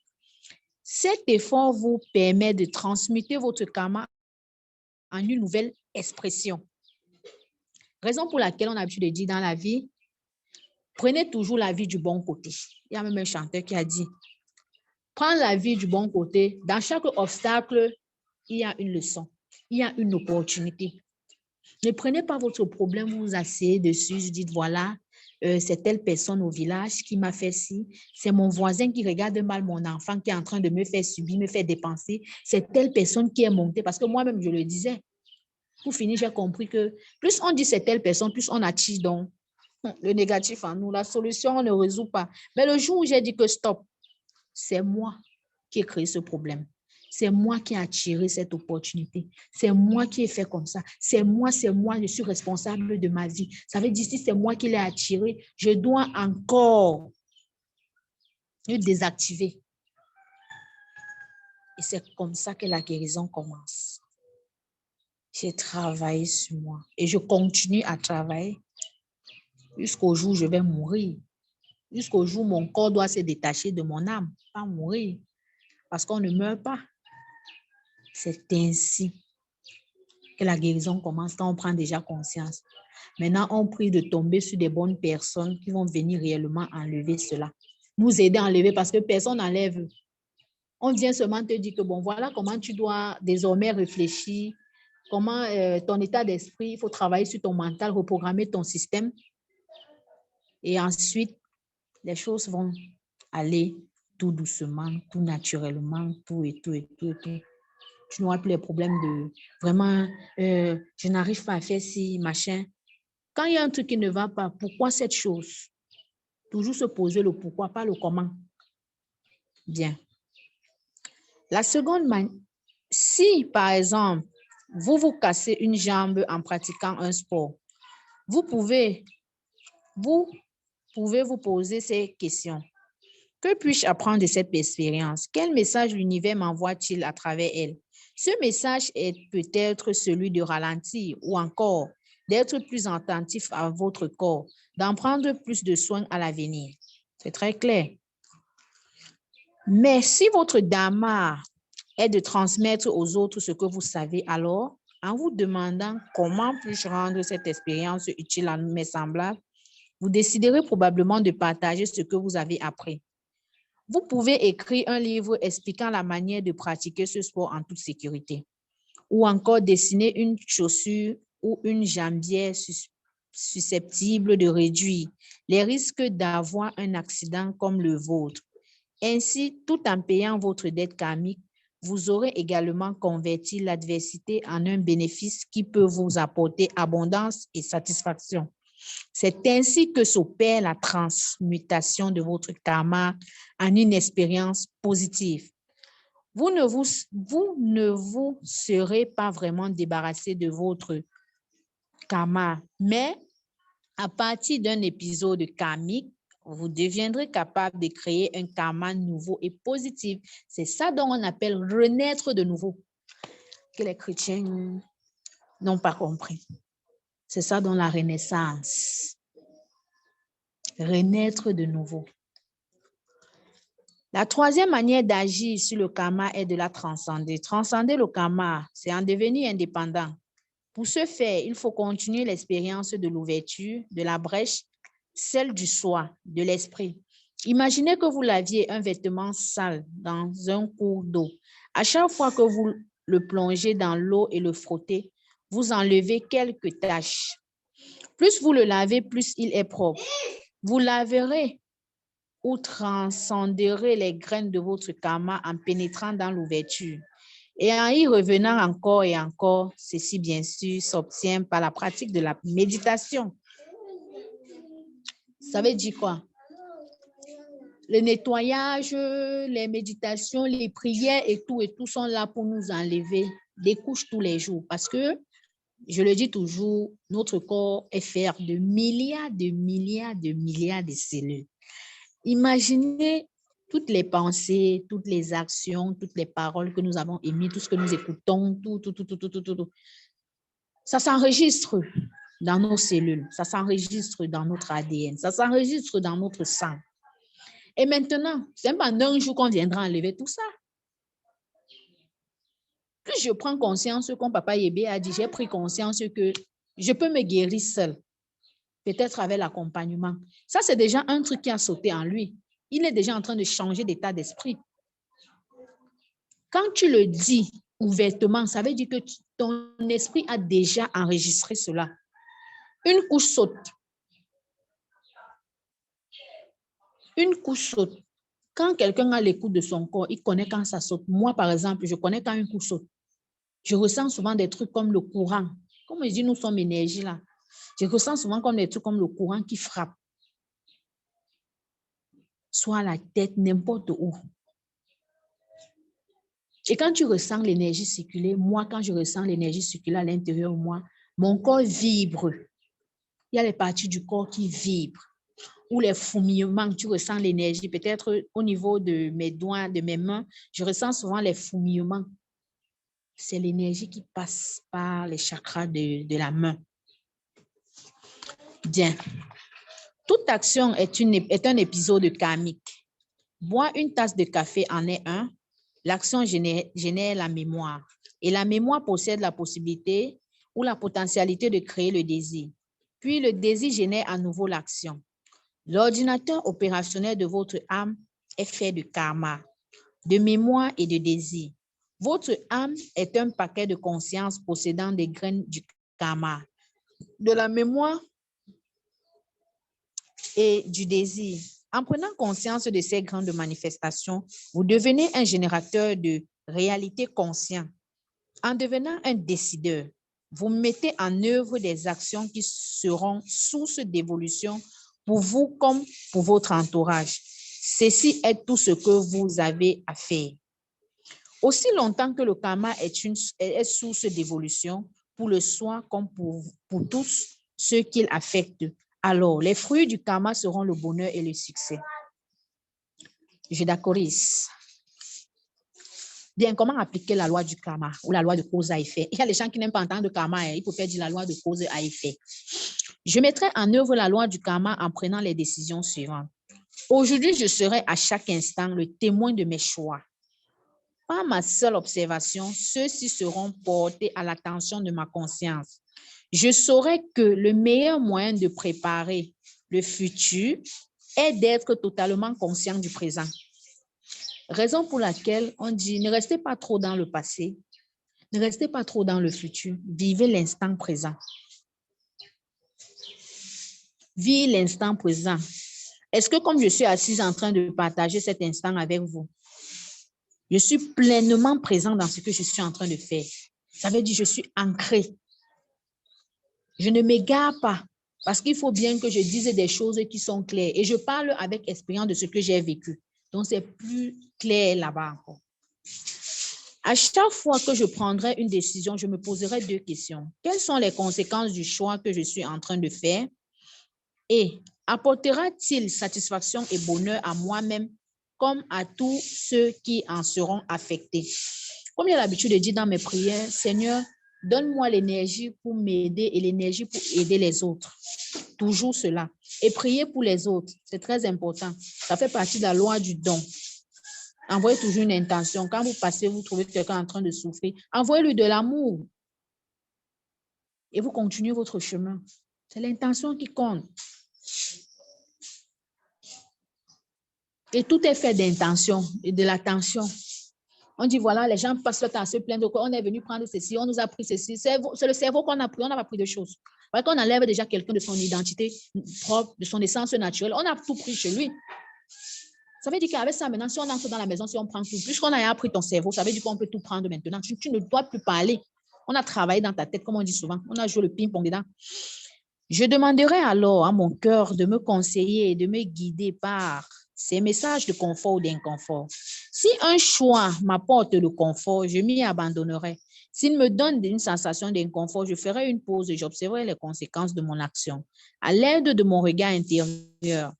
cet effort vous permet de transmuter votre karma en une nouvelle expression. Raison pour laquelle on a l'habitude de dire dans la vie, prenez toujours la vie du bon côté. Il y a même un chanteur qui a dit, prends la vie du bon côté. Dans chaque obstacle, il y a une leçon, il y a une opportunité. Ne prenez pas votre problème, vous vous asseyez dessus, vous dites, voilà, c'est telle personne au village qui m'a fait ci, c'est mon voisin qui regarde mal mon enfant qui est en train de me faire subir, me faire dépenser, c'est telle personne qui est montée, parce que moi-même, je le disais. Pour finir, j'ai compris que plus on dit c'est telle personne, plus on attire donc le négatif en nous. La solution, on ne résout pas. Mais le jour où j'ai dit que stop, c'est moi qui ai créé ce problème. C'est moi qui ai attiré cette opportunité. C'est moi qui ai fait comme ça. C'est moi, je suis responsable de ma vie. Ça veut dire si c'est moi qui l'ai attiré, je dois encore le désactiver. Et c'est comme ça que la guérison commence. J'ai travaillé sur moi et je continue à travailler jusqu'au jour où je vais mourir. Jusqu'au jour où mon corps doit se détacher de mon âme, pas mourir. Parce qu'on ne meurt pas. C'est ainsi que la guérison commence quand on prend déjà conscience. Maintenant, on prie de tomber sur des bonnes personnes qui vont venir réellement enlever cela. Nous aider à enlever parce que personne n'enlève. On vient seulement te dire que bon, voilà comment tu dois désormais réfléchir, comment ton état d'esprit, il faut travailler sur ton mental, reprogrammer ton système. Et ensuite, les choses vont aller tout doucement, tout naturellement, tout. Tu n'auras plus les problèmes de vraiment, je n'arrive pas à faire ci, machin. Quand il y a un truc qui ne va pas, pourquoi cette chose? Toujours se poser le pourquoi, pas le comment. Bien. La seconde manière, si par exemple, vous vous cassez une jambe en pratiquant un sport, vous pouvez vous poser ces questions. Que puis-je apprendre de cette expérience? Quel message l'univers m'envoie-t-il à travers elle? Ce message est peut-être celui de ralentir ou encore d'être plus attentif à votre corps, d'en prendre plus de soin à l'avenir. C'est très clair. Mais si votre dharma est de transmettre aux autres ce que vous savez, alors, en vous demandant comment puis-je rendre cette expérience utile à mes semblables, vous déciderez probablement de partager ce que vous avez appris. Vous pouvez écrire un livre expliquant la manière de pratiquer ce sport en toute sécurité, ou encore dessiner une chaussure ou une jambière susceptible de réduire les risques d'avoir un accident comme le vôtre. Ainsi, tout en payant votre dette karmique, vous aurez également converti l'adversité en un bénéfice qui peut vous apporter abondance et satisfaction. C'est ainsi que s'opère la transmutation de votre karma en une expérience positive. Vous ne vous serez pas vraiment débarrassé de votre karma, mais à partir d'un épisode karmique, vous deviendrez capable de créer un karma nouveau et positif. C'est ça dont on appelle renaître de nouveau, que les chrétiens n'ont pas compris. C'est ça dans la renaissance. Renaître de nouveau. La troisième manière d'agir sur le karma est de la transcender. Transcender le karma, c'est en devenir indépendant. Pour ce faire, il faut continuer l'expérience de l'ouverture, de la brèche, celle du soi, de l'esprit. Imaginez que vous laviez un vêtement sale dans un cours d'eau. À chaque fois que vous le plongez dans l'eau et le frottez, vous enlevez quelques taches. Plus vous le lavez, plus il est propre. Vous laverez ou transcenderez les graines de votre karma en pénétrant dans l'ouverture. Et en y revenant encore et encore, ceci bien sûr s'obtient par la pratique de la méditation. Ça veut dire quoi? Le nettoyage, les méditations, les prières et tout sont là pour nous enlever des couches tous les jours. Parce que, je le dis toujours, notre corps est fait de milliards de cellules. Imaginez toutes les pensées, toutes les actions, toutes les paroles que nous avons émises, tout ce que nous écoutons, tout. Ça s'enregistre dans nos cellules, ça s'enregistre dans notre ADN, ça s'enregistre dans notre sang. Et maintenant, c'est pendant un jour qu'on viendra enlever tout ça. Plus je prends conscience, comme Papa Yébé a dit, j'ai pris conscience que je peux me guérir seule, peut-être avec l'accompagnement. Ça, c'est déjà un truc qui a sauté en lui. Il est déjà en train de changer d'état d'esprit. Quand tu le dis ouvertement, ça veut dire que ton esprit a déjà enregistré cela. Une couche saute. Une couche saute. Quand quelqu'un a l'écoute de son corps, il connaît quand ça saute. Moi, par exemple, je connais quand une couche saute. Je ressens souvent des trucs comme le courant. Comme je dis, nous sommes énergie là. Je ressens souvent comme des trucs comme le courant qui frappe. Soit la tête, n'importe où. Et quand tu ressens l'énergie circuler, moi, quand je ressens l'énergie circuler à l'intérieur de moi, mon corps vibre. Il y a les parties du corps qui vibrent. Ou les fourmillements, tu ressens l'énergie. Peut-être au niveau de mes doigts, de mes mains, je ressens souvent les fourmillements. C'est l'énergie qui passe par les chakras de la main. Bien. Toute action est un épisode karmique. Boire une tasse de café en est un. L'action génère la mémoire. Et la mémoire possède la possibilité ou la potentialité de créer le désir. Puis le désir génère à nouveau l'action. L'ordinateur opérationnel de votre âme est fait de karma, de mémoire et de désir. Votre âme est un paquet de conscience possédant des graines du karma, de la mémoire et du désir. En prenant conscience de ces grandes manifestations, vous devenez un générateur de réalité conscient. En devenant un décideur, vous mettez en œuvre des actions qui seront source d'évolution pour vous comme pour votre entourage. Ceci est tout ce que vous avez à faire. Aussi longtemps que le karma est source d'évolution pour le soi comme pour tous ceux qu'il affecte, alors les fruits du karma seront le bonheur et le succès. Je d'accorise. Bien, comment appliquer la loi du karma ou la loi de cause à effet? Il y a les gens qui n'aiment pas entendre karma, il faut faire dire la loi de cause à effet. Je mettrai en œuvre la loi du karma en prenant les décisions suivantes. Aujourd'hui, je serai à chaque instant le témoin de mes choix. Par ma seule observation, ceux-ci seront portés à l'attention de ma conscience. Je saurai que le meilleur moyen de préparer le futur est d'être totalement conscient du présent. Raison pour laquelle on dit ne restez pas trop dans le passé, ne restez pas trop dans le futur, vivez l'instant présent. Vivez l'instant présent. Est-ce que comme je suis assise en train de partager cet instant avec vous, je suis pleinement présent dans ce que je suis en train de faire? Ça veut dire que je suis ancrée. Je ne m'égare pas parce qu'il faut bien que je dise des choses qui sont claires. Et je parle avec expérience de ce que j'ai vécu. Donc, c'est plus clair là-bas encore. À chaque fois que je prendrai une décision, je me poserai deux questions. Quelles sont les conséquences du choix que je suis en train de faire? Et apportera-t-il satisfaction et bonheur à moi-même comme à tous ceux qui en seront affectés? Comme j'ai l'habitude de dire dans mes prières, Seigneur, Donne-moi l'énergie pour m'aider et l'énergie pour aider les autres. Toujours cela. Et prier pour les autres, c'est très important. Ça fait partie de la loi du don. Envoyez toujours une intention. Quand vous passez, vous trouvez quelqu'un en train de souffrir, envoyez-lui de l'amour. Et vous continuez votre chemin. C'est l'intention qui compte. Et tout est fait d'intention et de l'attention. On dit, voilà, les gens passent le temps à se plaindre. On est venu prendre ceci, on nous a pris ceci. C'est le cerveau qu'on a pris, on n'a pas pris de choses. Voilà qu'on enlève déjà quelqu'un de son identité propre, de son essence naturelle. On a tout pris chez lui. Ça veut dire qu'avec ça, maintenant, si on entre dans la maison, si on prend tout, puisqu'on a appris ton cerveau, ça veut dire qu'on peut tout prendre maintenant. Tu ne dois plus parler. On a travaillé dans ta tête, comme on dit souvent. On a joué le ping-pong dedans. Je demanderai alors à mon cœur de me conseiller et de me guider par ces messages de confort ou d'inconfort. Si un choix m'apporte le confort, je m'y abandonnerai. S'il me donne une sensation d'inconfort, je ferai une pause et j'observerai les conséquences de mon action. À l'aide de mon regard intérieur,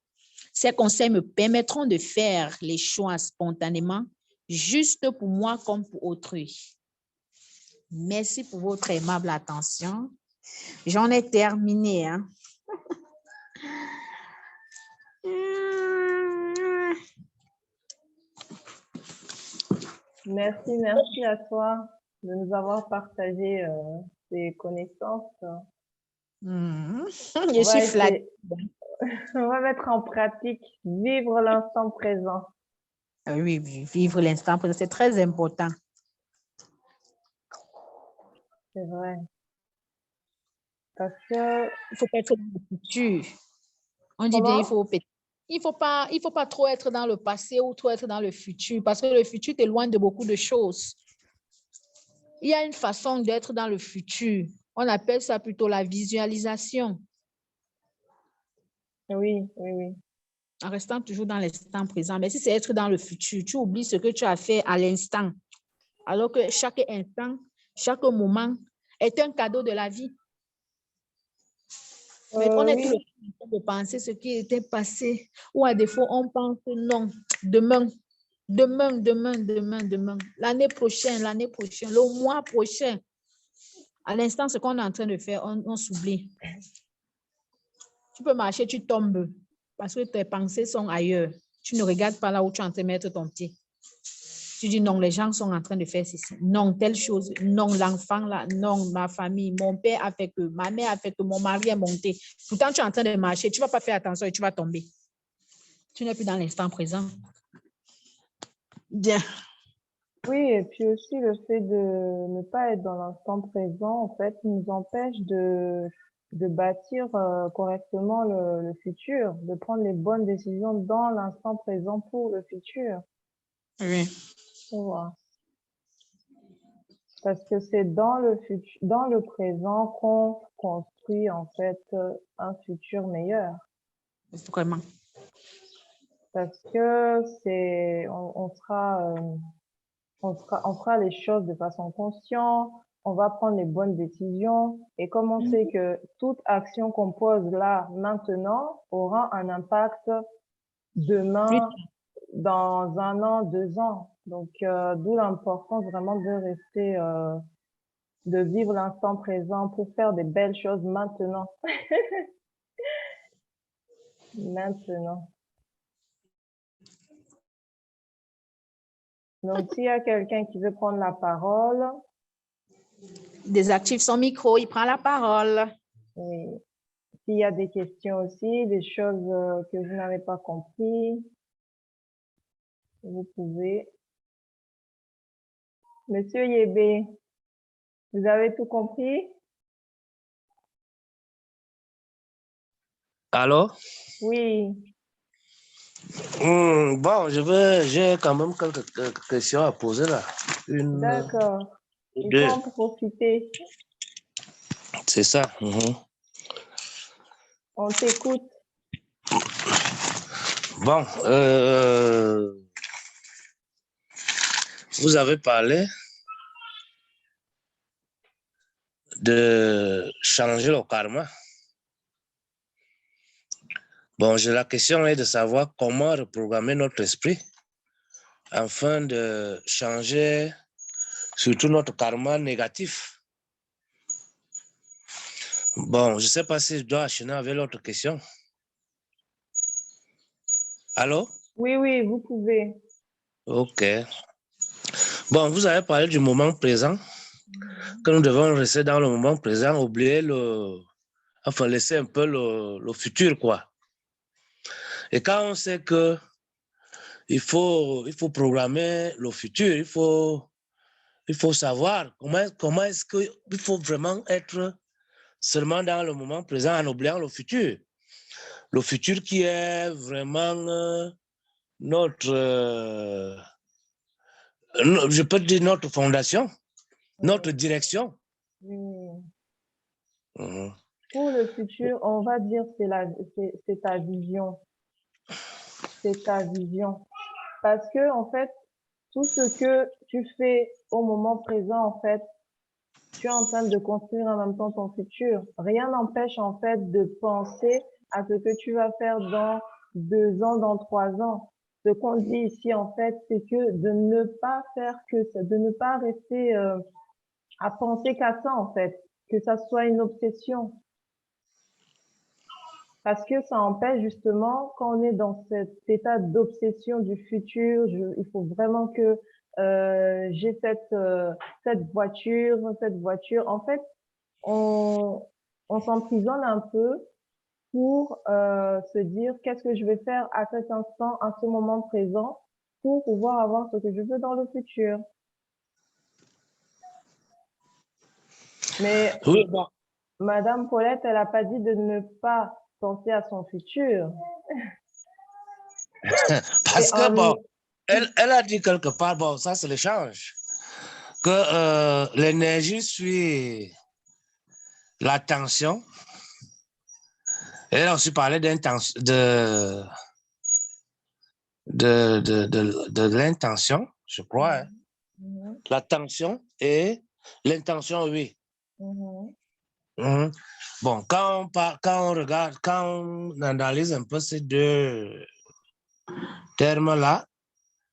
ces conseils me permettront de faire les choix spontanément, juste pour moi comme pour autrui. Merci pour votre aimable attention. J'en ai terminé. Hein?
Merci à toi de nous avoir partagé tes connaissances.
Je suis flattée.
On va mettre en pratique, vivre l'instant présent.
Oui, vivre l'instant présent, c'est très important.
C'est vrai. Parce que...
Il ne faut pas être dans le futur. On dit bien, il faut pas trop être dans le passé ou trop être dans le futur parce que le futur t'éloigne de beaucoup de choses. Il y a une façon d'être dans le futur. On appelle ça plutôt la visualisation.
Oui.
En restant toujours dans l'instant présent. Mais si c'est être dans le futur, tu oublies ce que tu as fait à l'instant. Alors que chaque instant, chaque moment est un cadeau de la vie. Mais on est tout le temps de penser ce qui était passé. Ou à défaut, on pense non, demain. L'année prochaine, le mois prochain. À l'instant, ce qu'on est en train de faire, on s'oublie. Tu peux marcher, tu tombes parce que tes pensées sont ailleurs. Tu ne regardes pas là où tu es en train de mettre ton pied. Tu dis non, les gens sont en train de faire ceci. Non, telle chose. Non, l'enfant là. Non, ma famille. Mon père a fait que. Ma mère a fait que. Mon mari est monté. Pourtant, tu es en train de marcher. Tu ne vas pas faire attention et tu vas tomber. Tu n'es plus dans l'instant présent. Bien.
Oui, et puis aussi le fait de ne pas être dans l'instant présent, en fait, nous empêche de bâtir correctement le futur, de prendre les bonnes décisions dans l'instant présent pour le futur.
Oui.
Voilà. Parce que c'est dans le futur, dans le présent qu'on construit en fait un futur meilleur.
Vraiment.
Parce que on fera les choses de façon consciente, on va prendre les bonnes décisions et comme on sait que toute action qu'on pose là, maintenant, aura un impact demain, dans 1 an, 2 ans. Donc, d'où l'importance vraiment de rester, de vivre l'instant présent pour faire des belles choses maintenant. Maintenant. Donc, s'il y a quelqu'un qui veut prendre la parole.
Désactive son micro, il prend la parole.
Oui. S'il y a des questions aussi, des choses que vous n'avez pas compris, vous pouvez. Monsieur Yébé, vous avez tout compris?
Allô?
Oui.
Bon, j'ai quand même quelques questions à poser là.
D'accord. Il
Deux.
faut en profiter.
C'est ça.
On t'écoute.
Bon, vous avez parlé de changer le karma. Bon, la question est de savoir comment reprogrammer notre esprit afin de changer surtout notre karma négatif. Bon, je ne sais pas si je dois enchaîner avec l'autre question. Allô?
Oui, oui, vous pouvez.
OK. Bon, vous avez parlé du moment présent, que nous devons rester dans le moment présent, oublier enfin, laisser un peu le futur, quoi. Et quand on sait que il faut programmer le futur, il faut savoir comment est-ce qu'il faut vraiment être seulement dans le moment présent en oubliant le futur. Le futur qui est vraiment notre, je peux dire notre fondation, notre direction.
Oui.
Mhm.
Pour le futur, on va dire c'est ta vision. C'est ta vision. Parce que, en fait, tout ce que tu fais au moment présent, en fait, tu es en train de construire en même temps ton futur. Rien n'empêche, en fait, de penser à ce que tu vas faire dans 2 ans, dans 3 ans. Ce qu'on dit ici, en fait, c'est que de ne pas faire que ça, de ne pas rester à penser qu'à ça, en fait, que ça soit une obsession. Parce que ça empêche justement, quand on est dans cet état d'obsession du futur, il faut vraiment que j'ai cette voiture, cette voiture. En fait, on, on s'emprisonne un peu pour se dire qu'est-ce que je vais faire à cet instant, à ce moment présent, pour pouvoir avoir ce que je veux dans le futur. Mais
Oui, bon,
Madame Paulette, elle n'a pas dit de ne pas penser à son futur. Et
parce que, bon, elle a dit quelque part, bon, ça c'est l'échange, que l'énergie suit la tension. Elle a aussi parlé de l'intention, je crois. Hein.
Mhm,
La tension et l'intention, oui.
mhm,
Mhm. Bon, quand on regarde, quand on analyse un peu ces deux termes-là,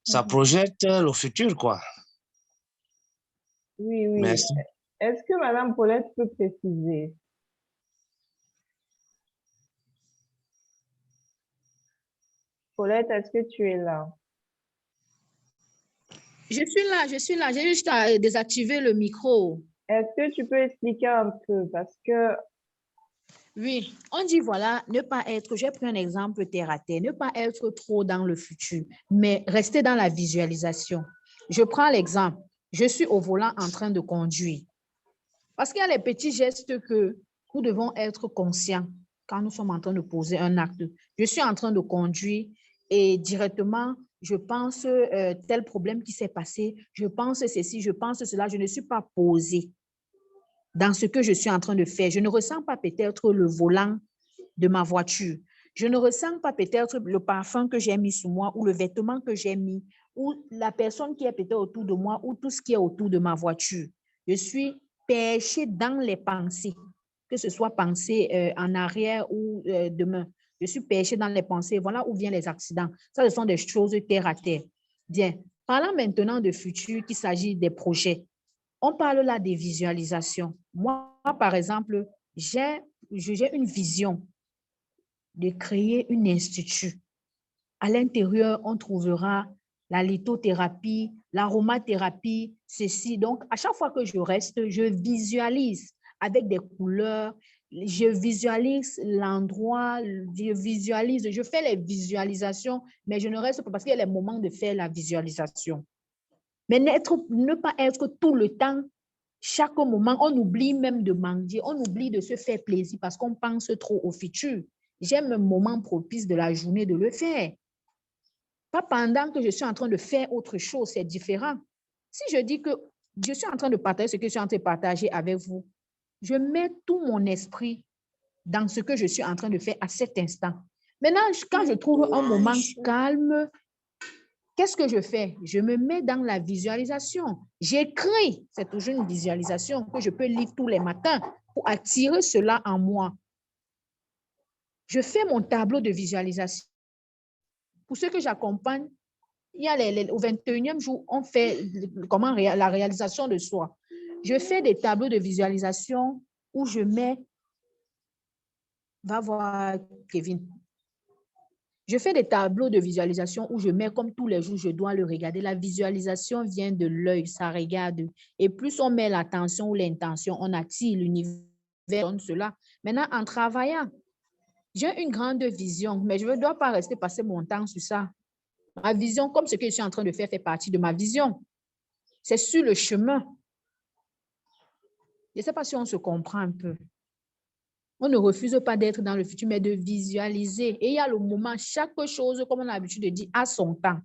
ça
mhm.
projette le futur, quoi.
Oui, oui.
Merci.
Est-ce que Madame Paulette peut préciser? Paulette, est-ce que tu es là?
Je suis là. J'ai juste à désactiver le micro.
Est-ce que tu peux expliquer un peu? Parce que,
Oui, on dit voilà, ne pas être, j'ai pris un exemple terre à terre, ne pas être trop dans le futur, mais rester dans la visualisation. Je prends l'exemple, je suis au volant en train de conduire. Parce qu'il y a les petits gestes que nous devons être conscients quand nous sommes en train de poser un acte. Je suis en train de conduire et directement, je pense tel problème qui s'est passé, je pense ceci, je pense cela, je ne suis pas posée dans ce que je suis en train de faire. Je ne ressens pas peut-être le volant de ma voiture. Je ne ressens pas peut-être le parfum que j'ai mis sur moi ou le vêtement que j'ai mis ou la personne qui est peut-être autour de moi ou tout ce qui est autour de ma voiture. Je suis perchée dans les pensées, que ce soit pensée en arrière ou demain. Je suis perchée dans les pensées. Voilà où viennent les accidents. Ça, ce sont des choses terre à terre. Bien. Parlant maintenant de futur, qu'il s'agit des projets. On parle là des visualisations. Moi, par exemple, j'ai une vision de créer un institut. À l'intérieur, on trouvera la lithothérapie, l'aromathérapie, ceci. Donc, à chaque fois que je reste, je visualise avec des couleurs, je visualise l'endroit, je fais les visualisations, mais je ne reste pas parce qu'il y a les moments de faire la visualisation. Mais ne pas être tout le temps, chaque moment, on oublie même de manger, on oublie de se faire plaisir parce qu'on pense trop au futur. J'aime un moment propice de la journée de le faire. Pas pendant que je suis en train de faire autre chose, c'est différent. Si je dis que je suis en train de partager ce que je suis en train de partager avec vous, je mets tout mon esprit dans ce que je suis en train de faire à cet instant. Maintenant, quand je trouve un moment calme, qu'est-ce que je fais? Je me mets dans la visualisation. J'écris. C'est toujours une visualisation que je peux lire tous les matins pour attirer cela en moi. Je fais mon tableau de visualisation. Pour ceux que j'accompagne, il y a au 21e jour, on fait la réalisation de soi. Je fais des tableaux de visualisation où je mets Va voir Kevin. Je fais des tableaux de visualisation où je mets comme tous les jours, je dois le regarder. La visualisation vient de l'œil, ça regarde. Et plus on met l'attention ou l'intention, on attire l'univers, donne cela. Maintenant, en travaillant, j'ai une grande vision, mais je ne dois pas rester passer mon temps sur ça. Ma vision, comme ce que je suis en train de faire, fait partie de ma vision. C'est sur le chemin. Je ne sais pas si on se comprend un peu. On ne refuse pas d'être dans le futur, mais de visualiser. Et il y a le moment, chaque chose, comme on a l'habitude de dire, à son temps.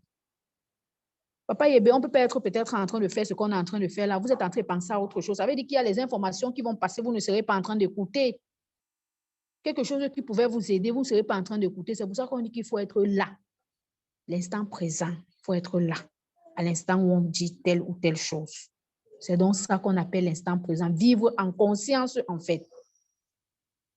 Papa Yébé, on ne peut pas être peut-être en train de faire ce qu'on est en train de faire là. Vous êtes en train de penser à autre chose. Ça veut dire qu'il y a les informations qui vont passer, vous ne serez pas en train d'écouter. Quelque chose qui pouvait vous aider, vous ne serez pas en train d'écouter. C'est pour ça qu'on dit qu'il faut être là. L'instant présent, il faut être là. À l'instant où on dit telle ou telle chose. C'est donc ça qu'on appelle l'instant présent. Vivre en conscience, en fait.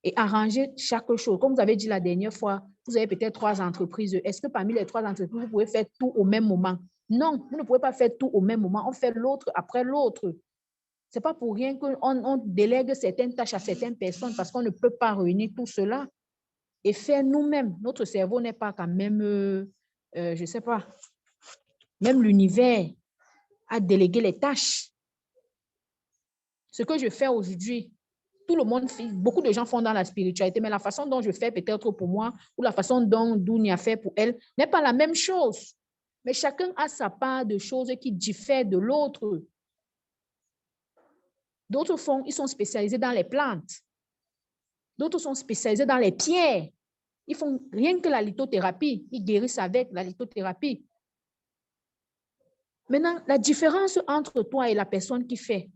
Et arranger chaque chose. Comme vous avez dit la dernière fois, vous avez peut-être 3 entreprises. Est-ce que parmi les 3 entreprises, vous pouvez faire tout au même moment? Non, vous ne pouvez pas faire tout au même moment. On fait l'autre après l'autre. Ce n'est pas pour rien qu'on délègue certaines tâches à certaines personnes parce qu'on ne peut pas réunir tout cela et faire nous-mêmes. Notre cerveau n'est pas quand même, je ne sais pas, même l'univers a délégué les tâches. Ce que je fais aujourd'hui, tout le monde fait, beaucoup de gens font dans la spiritualité, mais la façon dont je fais peut-être pour moi ou la façon dont Dounia fait pour elle n'est pas la même chose. Mais chacun a sa part de choses qui diffèrent de l'autre. D'autres font, ils sont spécialisés dans les plantes. D'autres sont spécialisés dans les pierres. Ils font rien que la lithothérapie. Ils guérissent avec la lithothérapie. Maintenant, la différence entre toi et la personne qui fait,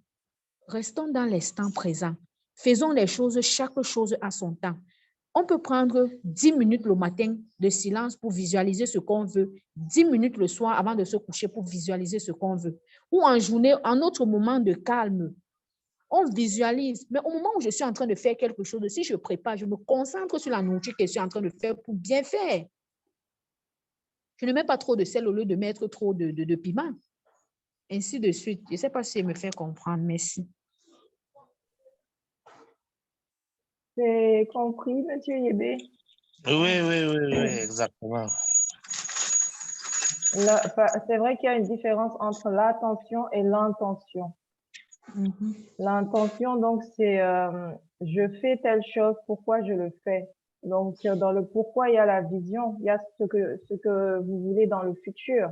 restons dans l'instant présent. Faisons les choses, chaque chose à son temps. On peut prendre 10 minutes le matin de silence pour visualiser ce qu'on veut, 10 minutes le soir avant de se coucher pour visualiser ce qu'on veut. Ou en journée, en autre moment de calme, on visualise. Mais au moment où je suis en train de faire quelque chose, si je prépare, je me concentre sur la nourriture que je suis en train de faire pour bien faire. Je ne mets pas trop de sel au lieu de mettre trop de piment. Ainsi de suite. Je ne sais pas si je me fais comprendre. Merci.
C'est compris, Monsieur Yébé?
Oui, exactement.
C'est vrai qu'il y a une différence entre l'attention et l'intention. L'intention, donc, c'est je fais telle chose, pourquoi je le fais. Donc, dans le pourquoi, il y a la vision, il y a ce que vous voulez dans le futur.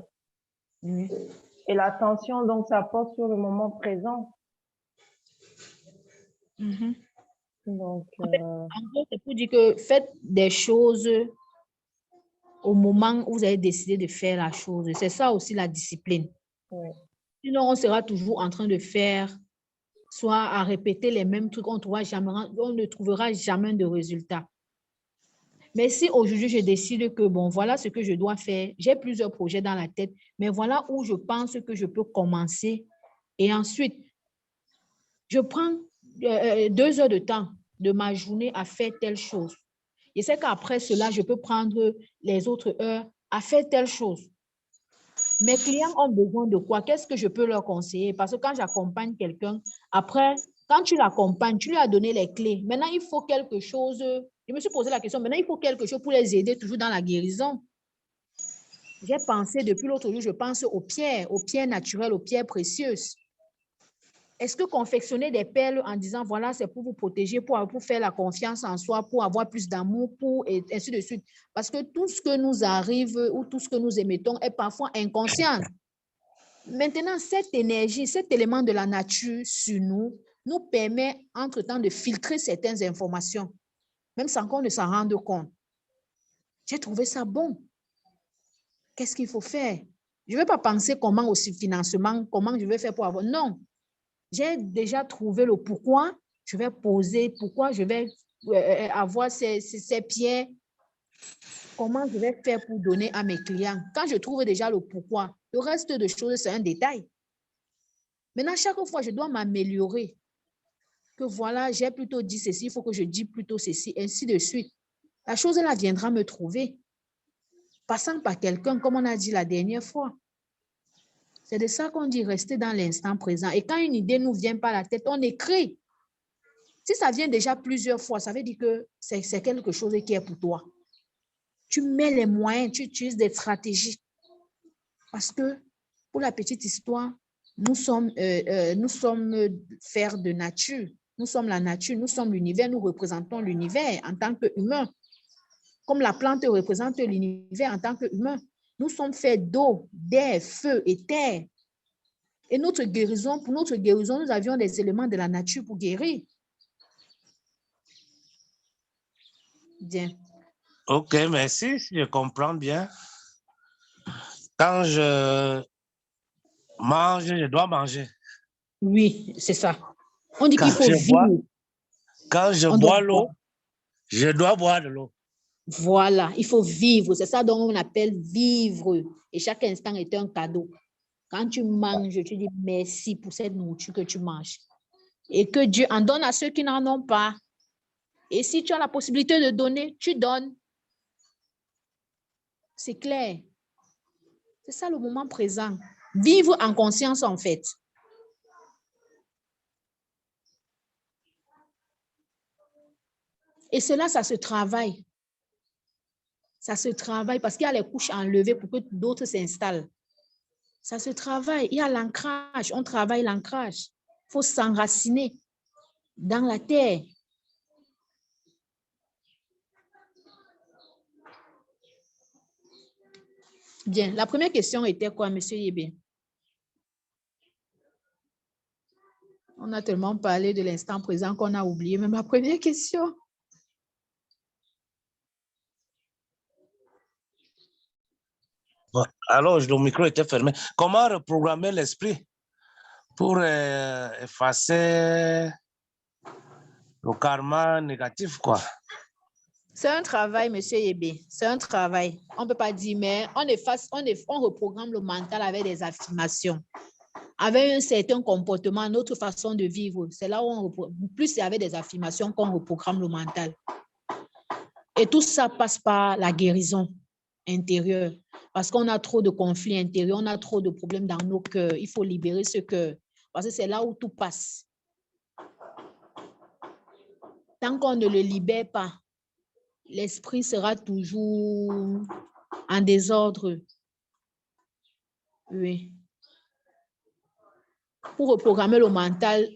Et l'attention, donc, ça porte sur le moment présent. Donc,
en gros, c'est pour dire que faites des choses au moment où vous avez décidé de faire la chose. C'est ça aussi la discipline.
oui.
Sinon, on sera toujours en train de faire, soit à répéter les mêmes trucs, on ne trouvera jamais de résultat. Mais si aujourd'hui, je décide que, bon, voilà ce que je dois faire, j'ai plusieurs projets dans la tête, mais voilà où je pense que je peux commencer. Et ensuite, je prends 2 heures de temps de ma journée à faire telle chose. Je sais qu'après cela, je peux prendre les autres heures à faire telle chose. Mes clients ont besoin de quoi? Qu'est-ce que je peux leur conseiller? Parce que quand j'accompagne quelqu'un, après, quand tu l'accompagnes, tu lui as donné les clés. Maintenant, il faut quelque chose. Je me suis posé la question, maintenant, il faut quelque chose pour les aider toujours dans la guérison. J'ai pensé depuis l'autre jour, je pense aux pierres naturelles, aux pierres précieuses. Est-ce que confectionner des perles en disant, voilà, c'est pour vous protéger, pour faire la confiance en soi, pour avoir plus d'amour, et ainsi de suite. Parce que tout ce que nous arrive ou tout ce que nous émettons est parfois inconscient. Maintenant, cette énergie, cet élément de la nature sur nous permet entre-temps de filtrer certaines informations, même sans qu'on ne s'en rende compte. J'ai trouvé ça bon. Qu'est-ce qu'il faut faire? Je ne vais pas penser comment aussi financement, comment je vais faire pour avoir. Non. J'ai déjà trouvé le pourquoi. Je vais poser, pourquoi je vais avoir ces pierres. Comment je vais faire pour donner à mes clients. Quand je trouve déjà le pourquoi, le reste de choses, c'est un détail. Maintenant, chaque fois, je dois m'améliorer. Que voilà, j'ai plutôt dit ceci, il faut que je dise plutôt ceci, ainsi de suite. La chose, là, viendra me trouver. Passant par quelqu'un, comme on a dit la dernière fois. C'est de ça qu'on dit rester dans l'instant présent. Et quand une idée nous vient par la tête, on écrit. Si ça vient déjà plusieurs fois, ça veut dire que c'est quelque chose qui est pour toi. Tu mets les moyens, tu utilises des stratégies. Parce que, pour la petite histoire, nous sommes faire de nature. Nous sommes la nature, nous sommes l'univers, nous représentons l'univers en tant qu'humains. Comme la plante représente l'univers en tant qu'humain. Nous sommes faits d'eau, d'air, feu et terre. Et notre guérison, pour notre guérison, nous avions des éléments de la nature pour guérir. Bien.
Ok, merci, je comprends bien. Quand je mange, je dois manger.
Oui, c'est ça. On dit
Quand
qu'il faut
je bois,
vivre.
quand je
On doit
bois l'eau, je dois boire de l'eau.
Voilà, il faut vivre. C'est ça dont on appelle vivre. Et chaque instant est un cadeau. Quand tu manges, tu dis merci pour cette nourriture que tu manges. Et que Dieu en donne à ceux qui n'en ont pas. Et si tu as la possibilité de donner, tu donnes. C'est clair. C'est ça le moment présent. Vivre en conscience, en fait. Et cela, ça se travaille. Ça se travaille parce qu'il y a les couches à enlever pour que d'autres s'installent. Ça se travaille. Il y a l'ancrage. On travaille l'ancrage. Il faut s'enraciner dans la terre. Bien. La première question était quoi, M. Yébé? On a tellement parlé de l'instant présent qu'on a oublié même la première question.
Alors, le micro était fermé. Comment reprogrammer l'esprit pour effacer le karma négatif, quoi?
C'est un travail, M. Yébé. C'est un travail. On ne peut pas dire, mais on reprogramme le mental avec des affirmations, avec un certain comportement, notre façon de vivre. C'est là où plus c'est avec des affirmations qu'on reprogramme le mental. Et tout ça passe par la guérison intérieure. Parce qu'on a trop de conflits intérieurs, on a trop de problèmes dans nos cœurs. Il faut libérer ce cœur. Parce que c'est là où tout passe. Tant qu'on ne le libère pas, l'esprit sera toujours en désordre. Oui. Pour reprogrammer le mental,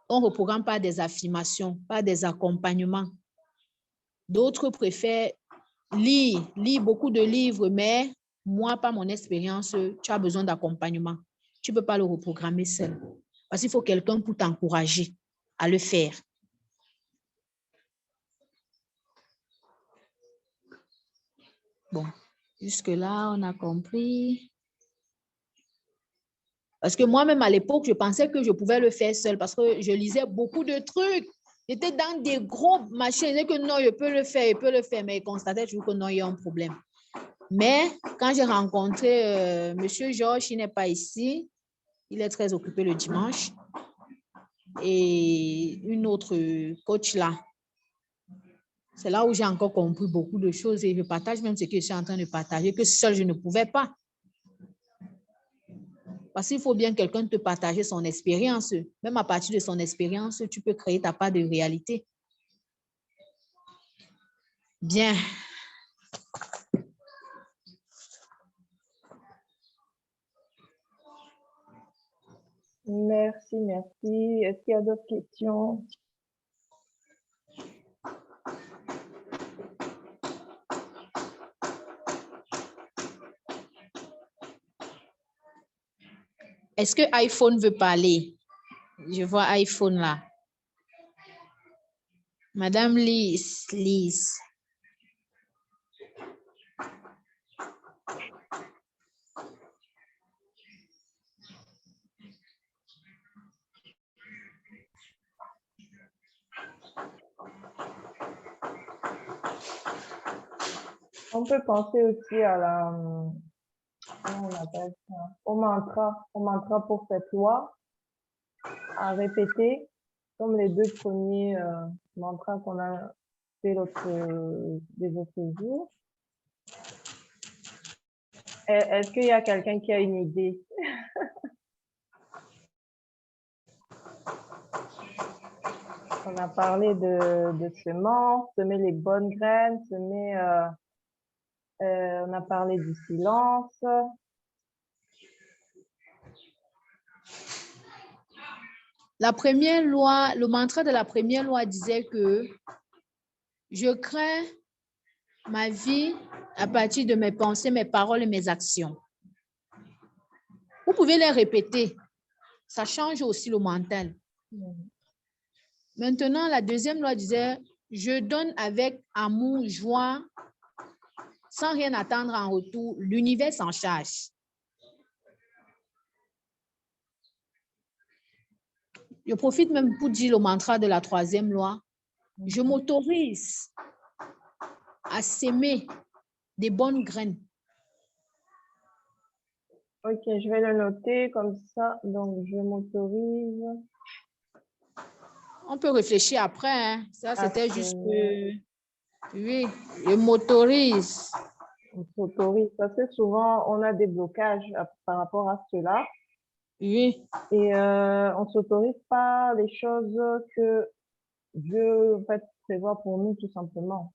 on ne reprogramme pas des affirmations, pas des accompagnements. D'autres préfèrent lire beaucoup de livres, mais moi, par mon expérience, tu as besoin d'accompagnement. Tu ne peux pas le reprogrammer seul. Parce qu'il faut quelqu'un pour t'encourager à le faire. Bon, jusque-là, on a compris. Parce que moi-même, à l'époque, je pensais que je pouvais le faire seul parce que je lisais beaucoup de trucs. J'étais dans des gros machins. Je disais que non, je peux le faire. Mais je constatais toujours que non, il y a un problème. Mais quand j'ai rencontré M. Georges, il n'est pas ici. Il est très occupé le dimanche. Et une autre coach là. C'est là où j'ai encore compris beaucoup de choses et je partage même ce que je suis en train de partager, que seul je ne pouvais pas. Parce qu'il faut bien quelqu'un te partager son expérience. Même à partir de son expérience, tu peux créer ta part de réalité. Bien.
Merci, merci. Est-ce qu'il y a d'autres questions?
Est-ce que iPhone veut parler? Je vois iPhone là. Madame Lise.
On peut penser aussi à la, comment on appelle ça? Au mantra pour cette loi, à répéter, comme les deux premiers mantras qu'on a fait les autres jours. Est-ce qu'il y a quelqu'un qui a une idée? On a parlé de semences, semer les bonnes graines, on a parlé du silence.
La première loi, le mantra de la première loi disait que je crée ma vie à partir de mes pensées, mes paroles et mes actions. Vous pouvez les répéter. Ça change aussi le mental. Maintenant, la deuxième loi disait, je donne avec amour, joie, sans rien attendre en retour. L'univers s'en charge. Je profite même pour dire le mantra de la troisième loi. Je m'autorise à s'aimer des bonnes graines.
Ok, je vais le noter comme ça. Donc, je m'autorise.
On peut réfléchir après. Hein. Ça, c'était juste... oui, je m'autorise.
On s'autorise. Parce que souvent, on a des blocages par rapport à cela.
Oui.
Et on s'autorise pas les choses que Dieu en fait, prévoit pour nous, tout simplement.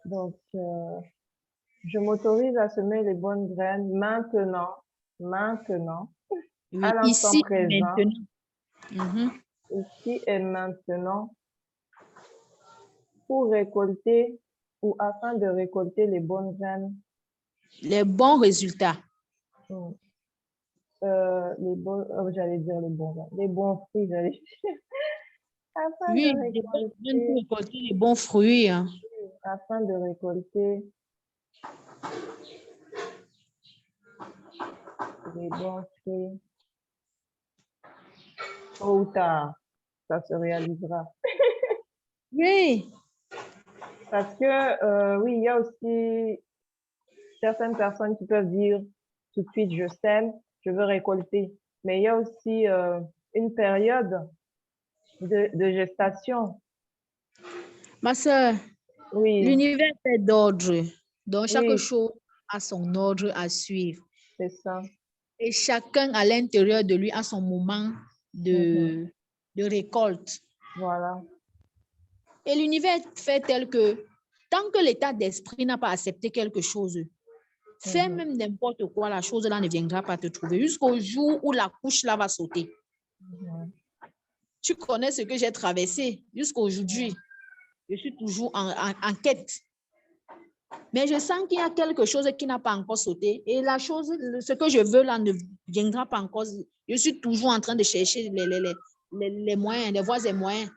Donc, je m'autorise à semer les bonnes graines maintenant,
Oui,
à l'instant
ici,
présent,
maintenant.
ici et maintenant, pour récolter ou afin de récolter les bonnes graines.
Les bons résultats.
Les bons, j'allais dire les bons graines, les bons fruits, j'allais dire. Afin
Oui,
de
récolter les bons fruits. Hein.
Afin de récolter les bons fruits. Tôt ou tard, ça se réalisera.
Oui.
Parce que, oui, il y a aussi certaines personnes qui peuvent dire tout de suite, je sème, je veux récolter. Mais il y a aussi une période de gestation.
Ma soeur,
Oui,
l'univers est d'ordre. Donc, chaque
oui,
chose a son ordre à suivre.
c'est ça.
Et chacun à l'intérieur de lui a son moment de récolte.
Voilà.
Et l'univers fait tel que tant que l'état d'esprit n'a pas accepté quelque chose, fais même n'importe quoi, la chose là ne viendra pas te trouver jusqu'au jour où la couche là va sauter. Tu connais ce que j'ai traversé jusqu'à aujourd'hui. Je suis toujours en quête. Mais je sens qu'il y a quelque chose qui n'a pas encore sauté. Et la chose, ce que je veux là ne viendra pas encore. Je suis toujours en train de chercher les moyens, les voies et moyens.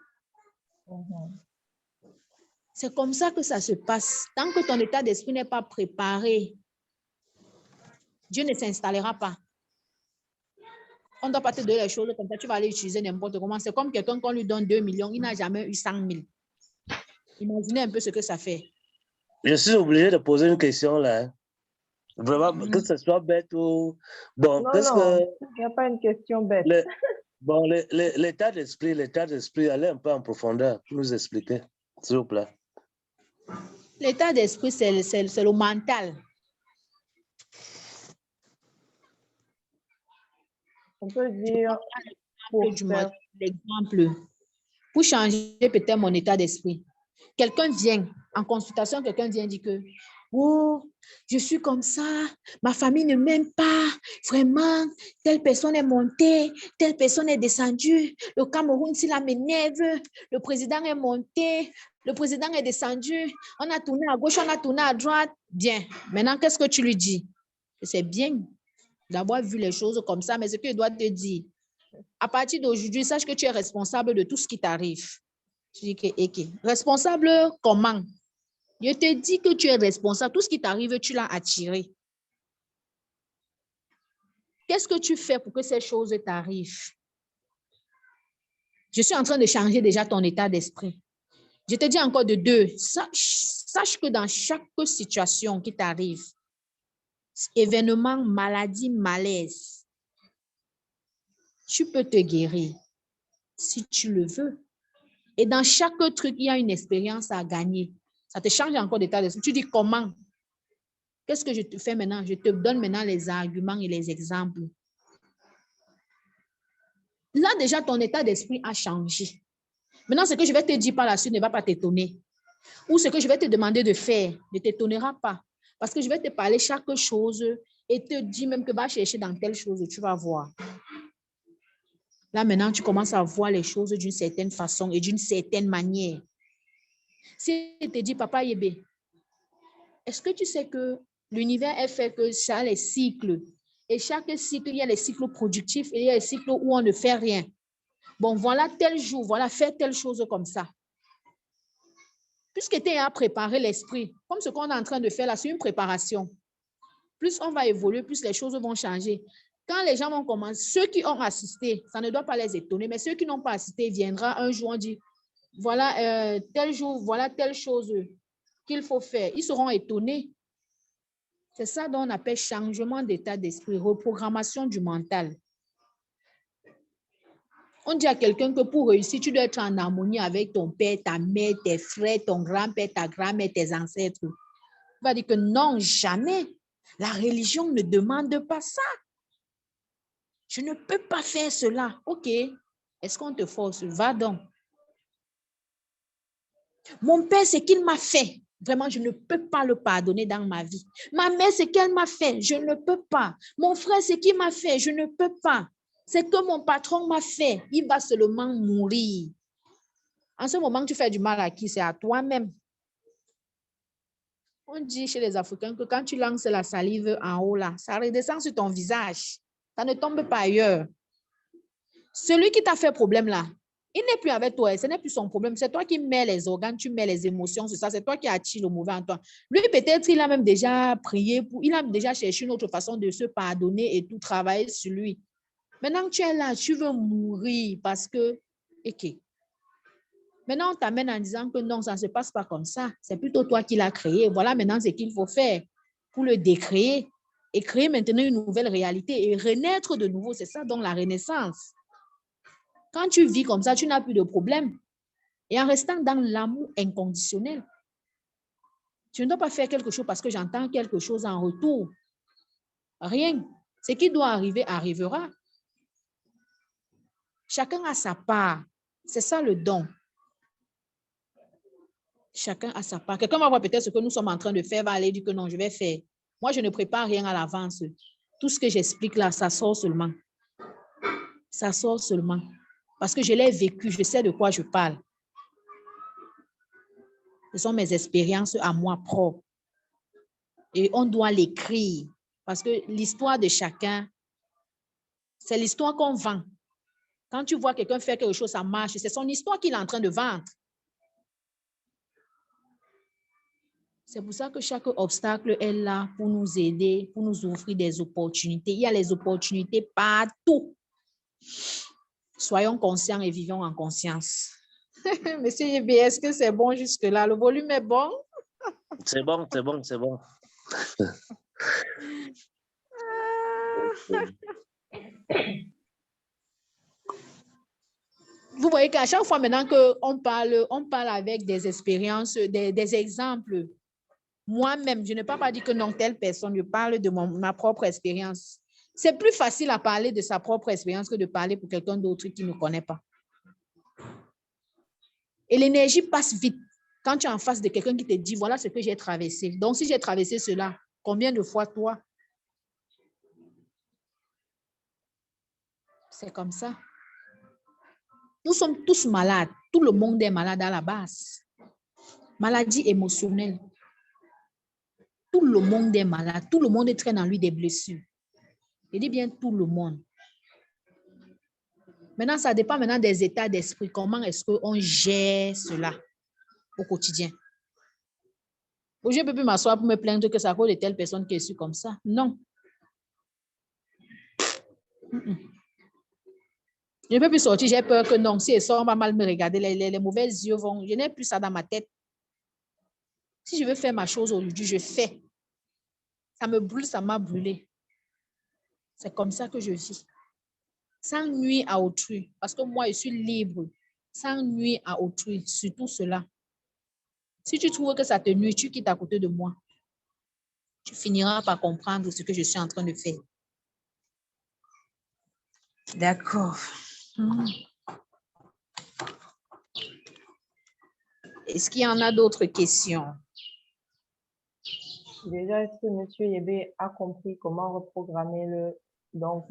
C'est comme ça que ça se passe. Tant que ton état d'esprit n'est pas préparé, Dieu ne s'installera pas. On ne doit pas te donner les choses comme ça, tu vas aller utiliser n'importe comment. C'est comme quelqu'un qu'on lui donne 2 millions, il n'a jamais eu 100 000. Imaginez un peu ce que ça fait.
Je suis obligé de poser une question là. Vraiment, que ce soit bête ou... Bon,
Non,
qu'est-ce
non,
que...
il n'y a pas une question bête.
Bon, l'état d'esprit, allez un peu en profondeur pour nous expliquer, s'il vous plaît.
L'état d'esprit, c'est le mental.
On peut dire
l'exemple pour changer peut-être mon état d'esprit. Quelqu'un vient en consultation, quelqu'un vient dire que oh, je suis comme ça, ma famille ne m'aime pas, vraiment, telle personne est montée, telle personne est descendue, le Cameroun, s'il m'énerve, le président est monté, le président est descendu, on a tourné à gauche, on a tourné à droite. Bien, maintenant, qu'est-ce que tu lui dis? C'est bien d'avoir vu les choses comme ça, mais ce que je dois te dire, à partir d'aujourd'hui, sache que tu es responsable de tout ce qui t'arrive. Tu dis que, okay. Responsable comment? Je te dis que tu es responsable. Tout ce qui t'arrive, tu l'as attiré. Qu'est-ce que tu fais pour que ces choses t'arrivent? Je suis en train de changer déjà ton état d'esprit. Je te dis encore de deux. Sache que dans chaque situation qui t'arrive, événement, maladie, malaise, tu peux te guérir si tu le veux. Et dans chaque truc, il y a une expérience à gagner. Ça te change encore d'état d'esprit. Tu dis comment? Qu'est-ce que je te fais maintenant? Je te donne maintenant les arguments et les exemples. Là, déjà, ton état d'esprit a changé. Maintenant, ce que je vais te dire par la suite ne va pas t'étonner. Ou ce que je vais te demander de faire ne t'étonnera pas. Parce que je vais te parler chaque chose et te dire même que va chercher dans telle chose, tu vas voir. Là, maintenant, tu commences à voir les choses d'une certaine façon et d'une certaine manière. Si je te dis, Papa Yébé, est-ce que tu sais que l'univers est fait que ça a les cycles? Et chaque cycle, il y a les cycles productifs et il y a les cycles où on ne fait rien. Bon, voilà tel jour, voilà, fais telle chose comme ça. Puisque tu as préparé l'esprit, comme ce qu'on est en train de faire là, c'est une préparation. Plus on va évoluer, plus les choses vont changer. Quand les gens vont commencer, ceux qui ont assisté, ça ne doit pas les étonner, mais ceux qui n'ont pas assisté, viendra un jour, on dit, voilà, tel jour, voilà telle chose qu'il faut faire. Ils seront étonnés. C'est ça dont on appelle changement d'état d'esprit, reprogrammation du mental. On dit à quelqu'un que pour réussir, tu dois être en harmonie avec ton père, ta mère, tes frères, ton grand-père, ta grand-mère, tes ancêtres. On va dire que non, jamais. La religion ne demande pas ça. Je ne peux pas faire cela. OK. Est-ce qu'on te force? Va donc. Mon père, ce qu'il m'a fait, vraiment, je ne peux pas le pardonner dans ma vie. Ma mère, ce qu'elle m'a fait, je ne peux pas. Mon frère, ce qu'il m'a fait, je ne peux pas. C'est que mon patron m'a fait. Il va seulement mourir. En ce moment, tu fais du mal à qui? C'est à toi-même. On dit chez les Africains que quand tu lances la salive en haut, là, ça redescend sur ton visage. Ça ne tombe pas ailleurs. Celui qui t'a fait problème, là, il n'est plus avec toi. Ce n'est plus son problème. C'est toi qui mets les organes, tu mets les émotions, c'est ça. C'est toi qui attires le mauvais en toi. Lui, peut-être, il a même déjà prié, il a déjà cherché une autre façon de se pardonner et tout travailler sur lui. Maintenant que tu es là, tu veux mourir parce que, OK. Maintenant, on t'amène en disant que non, ça ne se passe pas comme ça. C'est plutôt toi qui l'as créé. Voilà maintenant ce qu'il faut faire pour le décréer et créer maintenant une nouvelle réalité et renaître de nouveau. C'est ça, donc la renaissance. Quand tu vis comme ça, tu n'as plus de problème. Et en restant dans l'amour inconditionnel, tu ne dois pas faire quelque chose parce que j'entends quelque chose en retour. Rien. Ce qui doit arriver, arrivera. Chacun a sa part. C'est ça le don. Chacun a sa part. Quelqu'un va voir peut-être ce que nous sommes en train de faire, va aller dire que non, je vais faire. Moi, je ne prépare rien à l'avance. Tout ce que j'explique là, ça sort seulement. Ça sort seulement. Parce que je l'ai vécu, je sais de quoi je parle. Ce sont mes expériences à moi propre. Et on doit l'écrire. Parce que l'histoire de chacun, c'est l'histoire qu'on vend. Quand tu vois quelqu'un faire quelque chose, ça marche. C'est son histoire qu'il est en train de vendre. C'est pour ça que chaque obstacle est là pour nous aider, pour nous offrir des opportunités. Il y a les opportunités partout. Soyons conscients et vivons en conscience. Monsieur Yébé, est-ce que c'est bon jusque-là? Le volume est bon?
C'est bon, c'est bon, c'est bon.
Vous voyez qu'à chaque fois maintenant qu'on parle avec des expériences, des exemples. Moi-même, je ne peux pas dire que non, telle personne, je parle de ma propre expérience. C'est plus facile à parler de sa propre expérience que de parler pour quelqu'un d'autre qui ne connaît pas. Et l'énergie passe vite quand tu es en face de quelqu'un qui te dit, voilà ce que j'ai traversé. Donc, si j'ai traversé cela, combien de fois toi? C'est comme ça. Nous sommes tous malades. Tout le monde est malade à la base. Maladie émotionnelle. Tout le monde est malade. Tout le monde traîne en lui des blessures. Je dis bien tout le monde. Maintenant, ça dépend maintenant des états d'esprit. Comment est-ce qu'on gère cela au quotidien? Je ne peux plus m'asseoir pour me plaindre que c'est à cause de telle personne qui est sûre comme ça. Non. Je ne peux plus sortir. J'ai peur que non. Si elle sort, on va mal me regarder. Les mauvais yeux vont. Je n'ai plus ça dans ma tête. Si je veux faire ma chose aujourd'hui, je fais. Ça me brûle, ça m'a brûlé. C'est comme ça que je vis. Sans nuire à autrui. Parce que moi, je suis libre. Sans nuire à autrui. Surtout cela. Si tu trouves que ça te nuit, tu quittes à côté de moi. Tu finiras par comprendre ce que je suis en train de faire. D'accord. Est-ce qu'il y en a d'autres questions?
Déjà, est-ce que Monsieur Yébé a compris comment reprogrammer son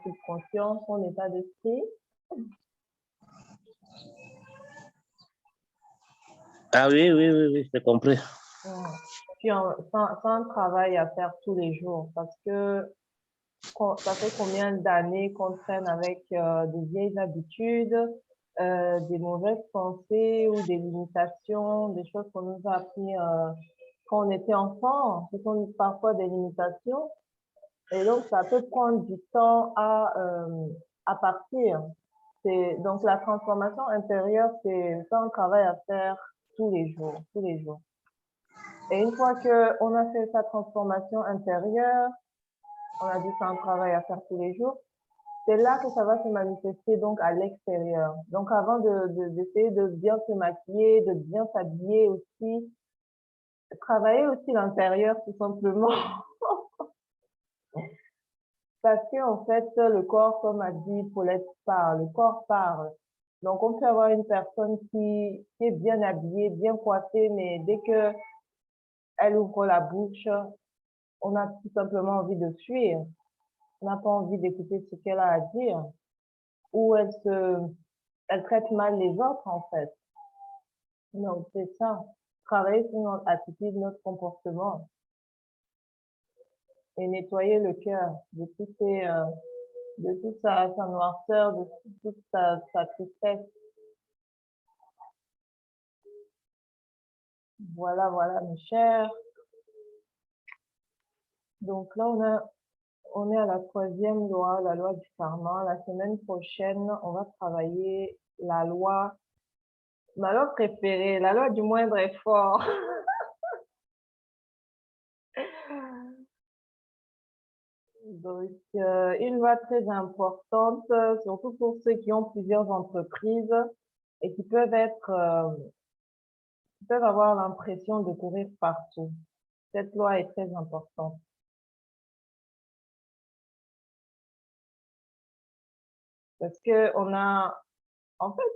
subconscient, son état d'esprit?
Ah oui, oui, oui, oui, j'ai compris.
Puis, c'est un travail à faire tous les jours parce que ça fait combien d'années qu'on traîne avec des vieilles habitudes, des mauvaises pensées ou des limitations, des choses qu'on nous a appris quand on était enfant. Ce sont parfois des limitations. Et donc, ça peut prendre du temps à partir. Donc, la transformation intérieure, c'est un travail à faire tous les jours, tous les jours. Et une fois qu'on a fait sa transformation intérieure, on a dit c'est un travail à faire tous les jours, c'est là que ça va se manifester donc à l'extérieur. Donc, avant d'essayer de bien se maquiller, de bien s'habiller aussi, travailler aussi l'intérieur tout simplement. Parce qu'en fait, le corps, comme a dit Paulette, parle, le corps parle. Donc, on peut avoir une personne qui est bien habillée, bien coiffée, mais dès que elle ouvre la bouche, on a tout simplement envie de fuir. On n'a pas envie d'écouter ce qu'elle a à dire. Ou elle traite mal les autres, en fait. Donc, c'est ça. Travailler sur notre attitude, notre comportement. Et nettoyer le cœur de toute sa noirceur, de toute sa tristesse. Voilà, voilà, mes chers. Donc là, on est à la 3e loi, la loi du karma. La semaine prochaine, on va travailler ma loi préférée, la loi du moindre effort. Donc, une loi très importante, surtout pour ceux qui ont plusieurs entreprises et qui peuvent avoir l'impression de courir partout. Cette loi est très importante. Parce que en fait,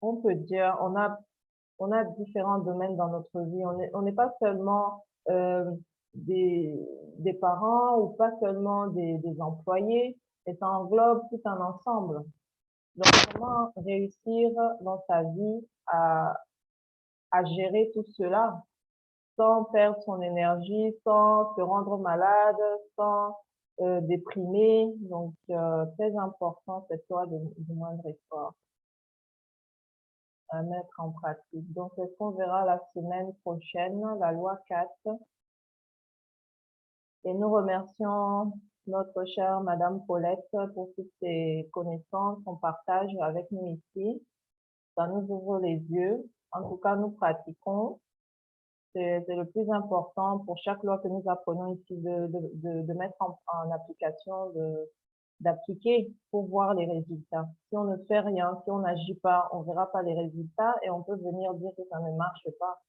on peut dire, on a différents domaines dans notre vie. On n'est pas seulement des, des parents ou pas seulement des employés, et ça englobe tout un ensemble. Donc, comment réussir dans sa vie à gérer tout cela sans perdre son énergie, sans se rendre malade, sans déprimer. Donc, très important cette loi du moindre effort à mettre en pratique. Donc, c'est ce qu'on verra la semaine prochaine, la loi 4. Et nous remercions notre chère Madame Paulette pour toutes ses connaissances, son partage avec nous ici. Ça nous ouvre les yeux. En tout cas, nous pratiquons. C'est le plus important pour chaque loi que nous apprenons ici de mettre en application, d'appliquer pour voir les résultats. Si on ne fait rien, si on n'agit pas, on verra pas les résultats et on peut venir dire que ça ne marche pas.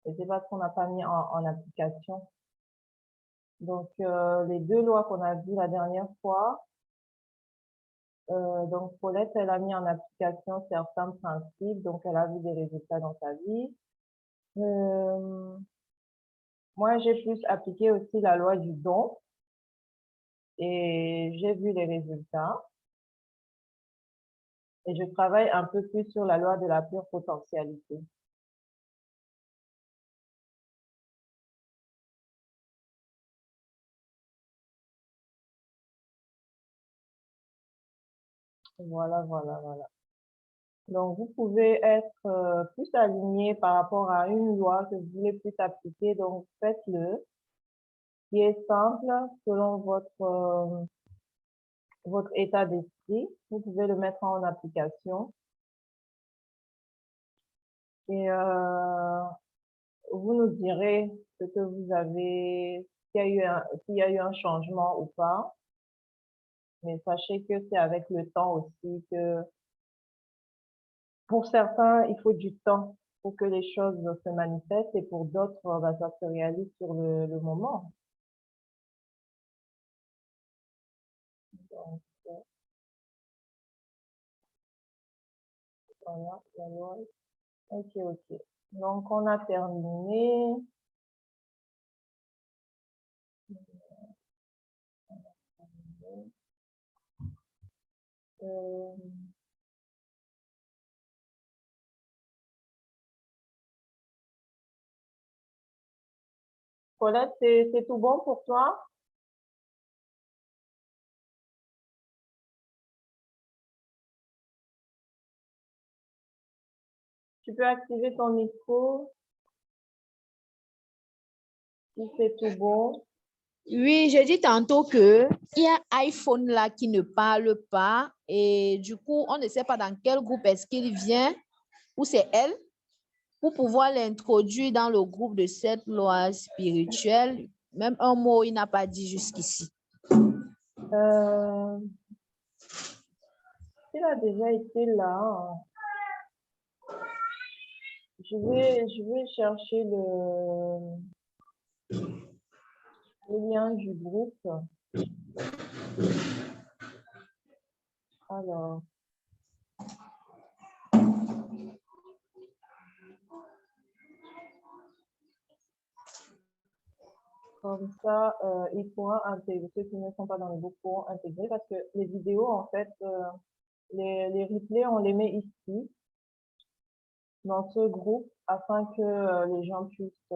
Et c'est parce qu'on n'a pas mis en application. Donc, les 2 lois qu'on a vues la dernière fois, donc Paulette, elle a mis en application certains principes, donc elle a vu des résultats dans sa vie. Moi, j'ai plus appliqué aussi la loi du don et j'ai vu les résultats. Et je travaille un peu plus sur la loi de la pure potentialité. Voilà, voilà, voilà. Donc, vous pouvez être plus aligné par rapport à une loi que vous voulez plus appliquer. Donc, faites-le. Qui est simple selon votre état d'esprit. Vous pouvez le mettre en application. Et vous nous direz ce que vous avez, s'il y a eu un changement ou pas. Mais sachez que c'est avec le temps aussi que, pour certains, il faut du temps pour que les choses se manifestent et pour d'autres, bah, ça se réalise sur le moment. Donc, Voilà, la loi. Ok, ok. Donc, on a terminé. Euh, Paulette, c'est tout bon pour toi? Tu peux activer ton micro si c'est tout bon.
Oui, j'ai dit tantôt que il y a iPhone là qui ne parle pas et du coup, on ne sait pas dans quel groupe est-ce qu'il vient ou c'est elle pour pouvoir l'introduire dans le groupe de cette loi spirituelle. Même un mot, il n'a pas dit jusqu'ici.
Il a déjà été là. Je vais chercher le lien du groupe. Alors. Comme ça, ils pourront intégrer, ceux qui ne sont pas dans le groupe pourront intégrer parce que les vidéos, en fait, les replays, on les met ici, dans ce groupe, afin que les gens puissent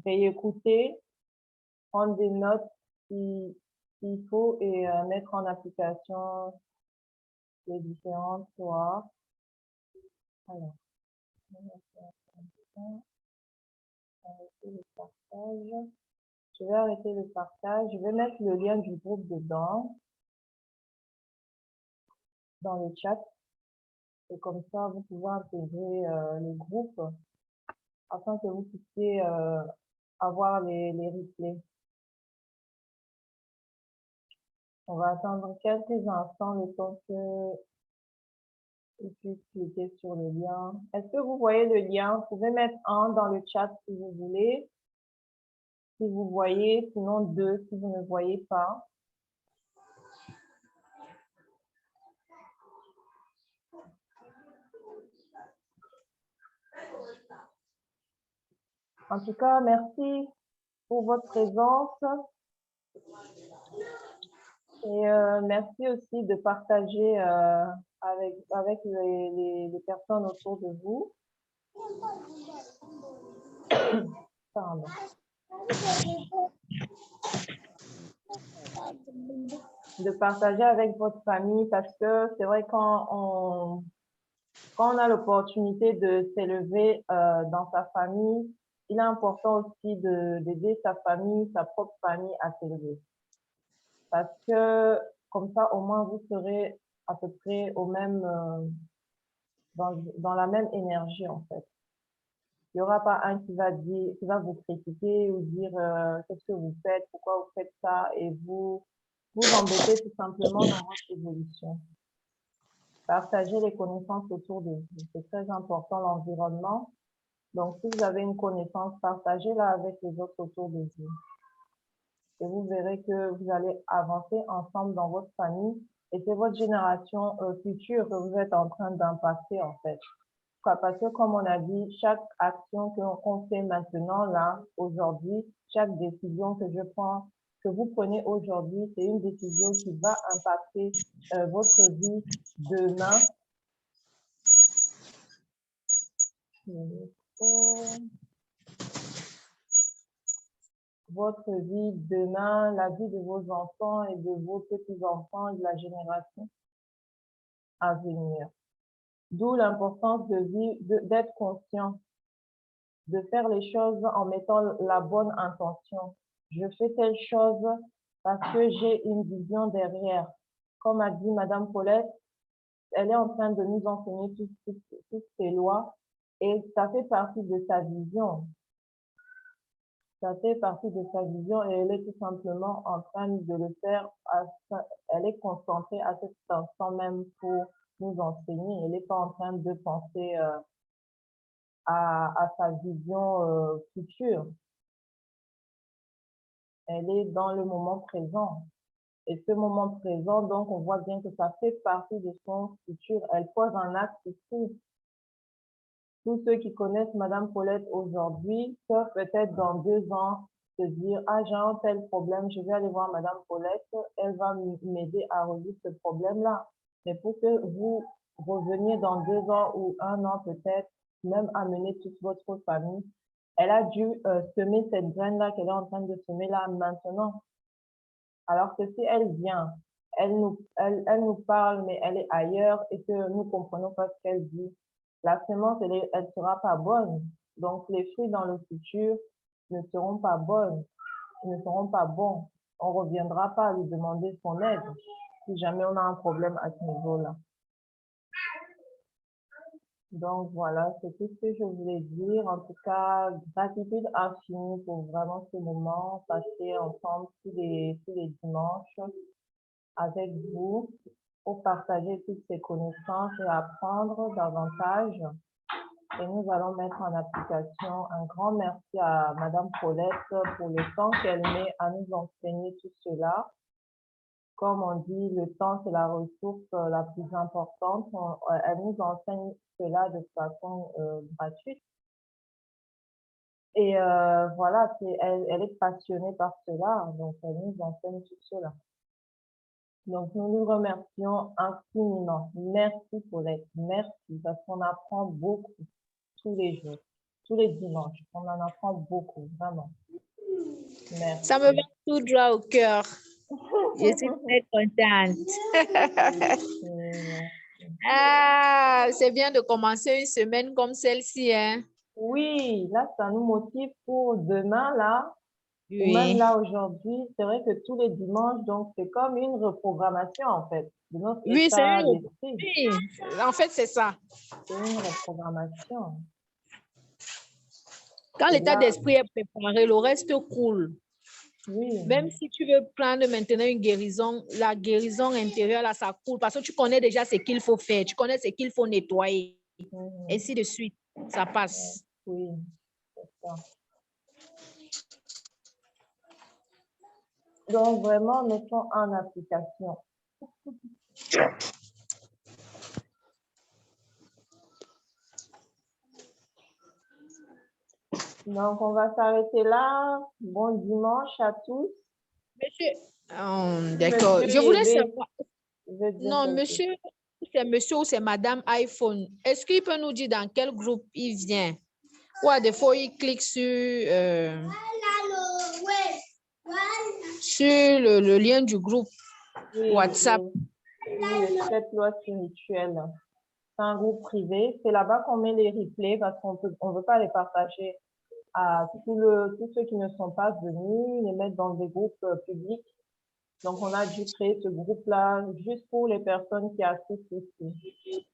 réécouter, prendre des notes s'il faut et mettre en application les différentes lois. Alors, on va faire comme ça. Arrêter le partage. Je vais arrêter le partage. Je vais mettre le lien du groupe dedans, dans le chat. Et comme ça, vous pouvez intégrer le groupe afin que vous puissiez avoir les replays. On va attendre quelques instants le temps que vous puissiez cliquer sur le lien. Est-ce que vous voyez le lien? Vous pouvez mettre un dans le chat si vous voulez. Si vous voyez, sinon deux si vous ne voyez pas. En tout cas, merci pour votre présence. Et merci aussi de partager avec les personnes autour de vous. Pardon. De partager avec votre famille parce que c'est vrai quand on a l'opportunité de s'élever dans sa famille, il est important aussi d'aider sa famille, sa propre famille à s'élever. Parce que comme ça, au moins, vous serez à peu près au même, dans la même énergie, en fait. Il n'y aura pas un qui va dire, qui va vous critiquer ou dire qu'est-ce que vous faites, pourquoi vous faites ça, et vous embêtez tout simplement dans votre évolution. Partagez les connaissances autour de vous. C'est très important, l'environnement. Donc, si vous avez une connaissance, partagez-la avec les autres autour de vous. Et vous verrez que vous allez avancer ensemble dans votre famille. Et c'est votre génération future que vous êtes en train d'impacter, en fait. Parce que, comme on a dit, chaque action qu'on fait maintenant, là, aujourd'hui, chaque décision que je prends, que vous prenez aujourd'hui, c'est une décision qui va impacter votre vie demain. Votre vie demain, la vie de vos enfants et de vos petits-enfants et de la génération à venir. D'où l'importance d'être conscient, de faire les choses en mettant la bonne intention. Je fais telle chose parce que j'ai une vision derrière. Comme a dit Madame Paulette, elle est en train de nous enseigner toutes ces lois et ça fait partie de sa vision. Ça fait partie de sa vision et elle est tout simplement en train de le faire. Elle est concentrée à cet instant même pour nous enseigner. Elle n'est pas en train de penser à sa vision future. Elle est dans le moment présent. et ce moment présent. Donc, on voit bien que ça fait partie de son futur. Elle pose un acte ici. Tous ceux qui connaissent Madame Paulette aujourd'hui peuvent peut-être dans 2 ans se dire, ah, j'ai un tel problème, je vais aller voir Madame Paulette, elle va m'aider à résoudre ce problème-là. Mais pour que vous reveniez dans 2 ans ou 1 an peut-être, même amener toute votre famille, elle a dû semer cette graine-là qu'elle est en train de semer là maintenant. Alors que si elle vient, elle nous parle, mais elle est ailleurs et que nous ne comprenons pas ce qu'elle dit, la semence, elle sera pas bonne. Donc, les fruits dans le futur ne seront pas bonnes, ne seront pas bons. On reviendra pas à lui demander son aide si jamais on a un problème à ce niveau-là. Donc, voilà, c'est tout ce que je voulais dire. En tout cas, gratitude infinie pour vraiment ce moment passé ensemble tous les dimanches avec vous pour partager toutes ces connaissances et apprendre davantage. Et nous allons mettre en application. Un grand merci à Madame Paulette pour le temps qu'elle met à nous enseigner tout cela. Comme on dit, le temps, c'est la ressource la plus importante. Elle nous enseigne cela de façon gratuite. Et voilà, elle est passionnée par cela, donc elle nous enseigne tout cela. Donc, nous nous remercions infiniment. Merci Paulette, merci, parce qu'on apprend beaucoup tous les jours, tous les dimanches. On en apprend beaucoup, vraiment. Merci.
Ça me va tout droit au cœur. Je suis très contente. Ah, c'est bien de commencer une semaine comme celle-ci, hein?
Oui, là, ça nous motive pour demain, là, ou même
Oui.
là aujourd'hui. C'est vrai que tous les dimanches, donc c'est comme une reprogrammation, en fait, de notre
Oui, c'est
état
une...
d'esprit.
Oui, en fait, c'est ça.
C'est une reprogrammation.
Quand
Et
l'état
là,
d'esprit est préparé, le reste coule.
oui,
Même si tu veux prendre maintenant une guérison, la guérison intérieure, là, ça coule parce que tu connais déjà ce qu'il faut faire, tu connais ce qu'il faut nettoyer, ainsi de suite, ça passe.
oui, c'est ça. Donc, vraiment, mettons en application. Donc, on va s'arrêter là. Bon dimanche à tous.
Monsieur, d'accord, je voulais
Yébé,
savoir,
veut dire
non,
quelque
monsieur, c'est monsieur ou c'est madame iPhone, est-ce qu'il peut nous dire dans quel groupe il vient? Ou à des fois, il clique sur le lien du groupe
Oui,
WhatsApp.
oui, le 7 lois spirituelles. C'est un groupe privé. C'est là-bas qu'on met les replays parce on veut pas les partager à tous ceux qui ne sont pas venus, les mettre dans des groupes publics. Donc, on a dû créer ce groupe-là juste pour les personnes qui assistent ici.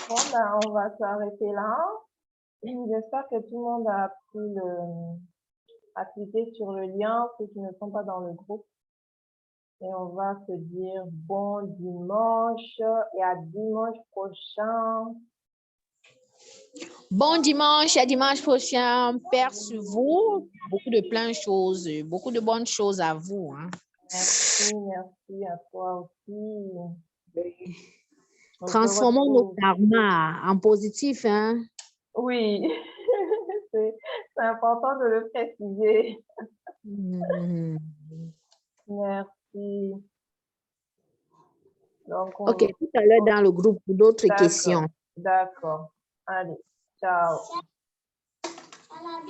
Bon, ben, on va s'arrêter là. J'espère que tout le monde a pu cliquer sur le lien, ceux qui ne sont pas dans le groupe. Et on va se dire bon dimanche et à dimanche prochain.
Bon dimanche, à dimanche prochain. Père sur vous, beaucoup de plein de choses, beaucoup de bonnes choses à vous. Hein.
Merci à toi aussi.
Transformons nos karmas en positif. Hein?
Oui, c'est important de le préciser. Merci. Donc,
ok, tout à l'heure dans le groupe pour d'autres questions.
D'accord. Allez, ciao.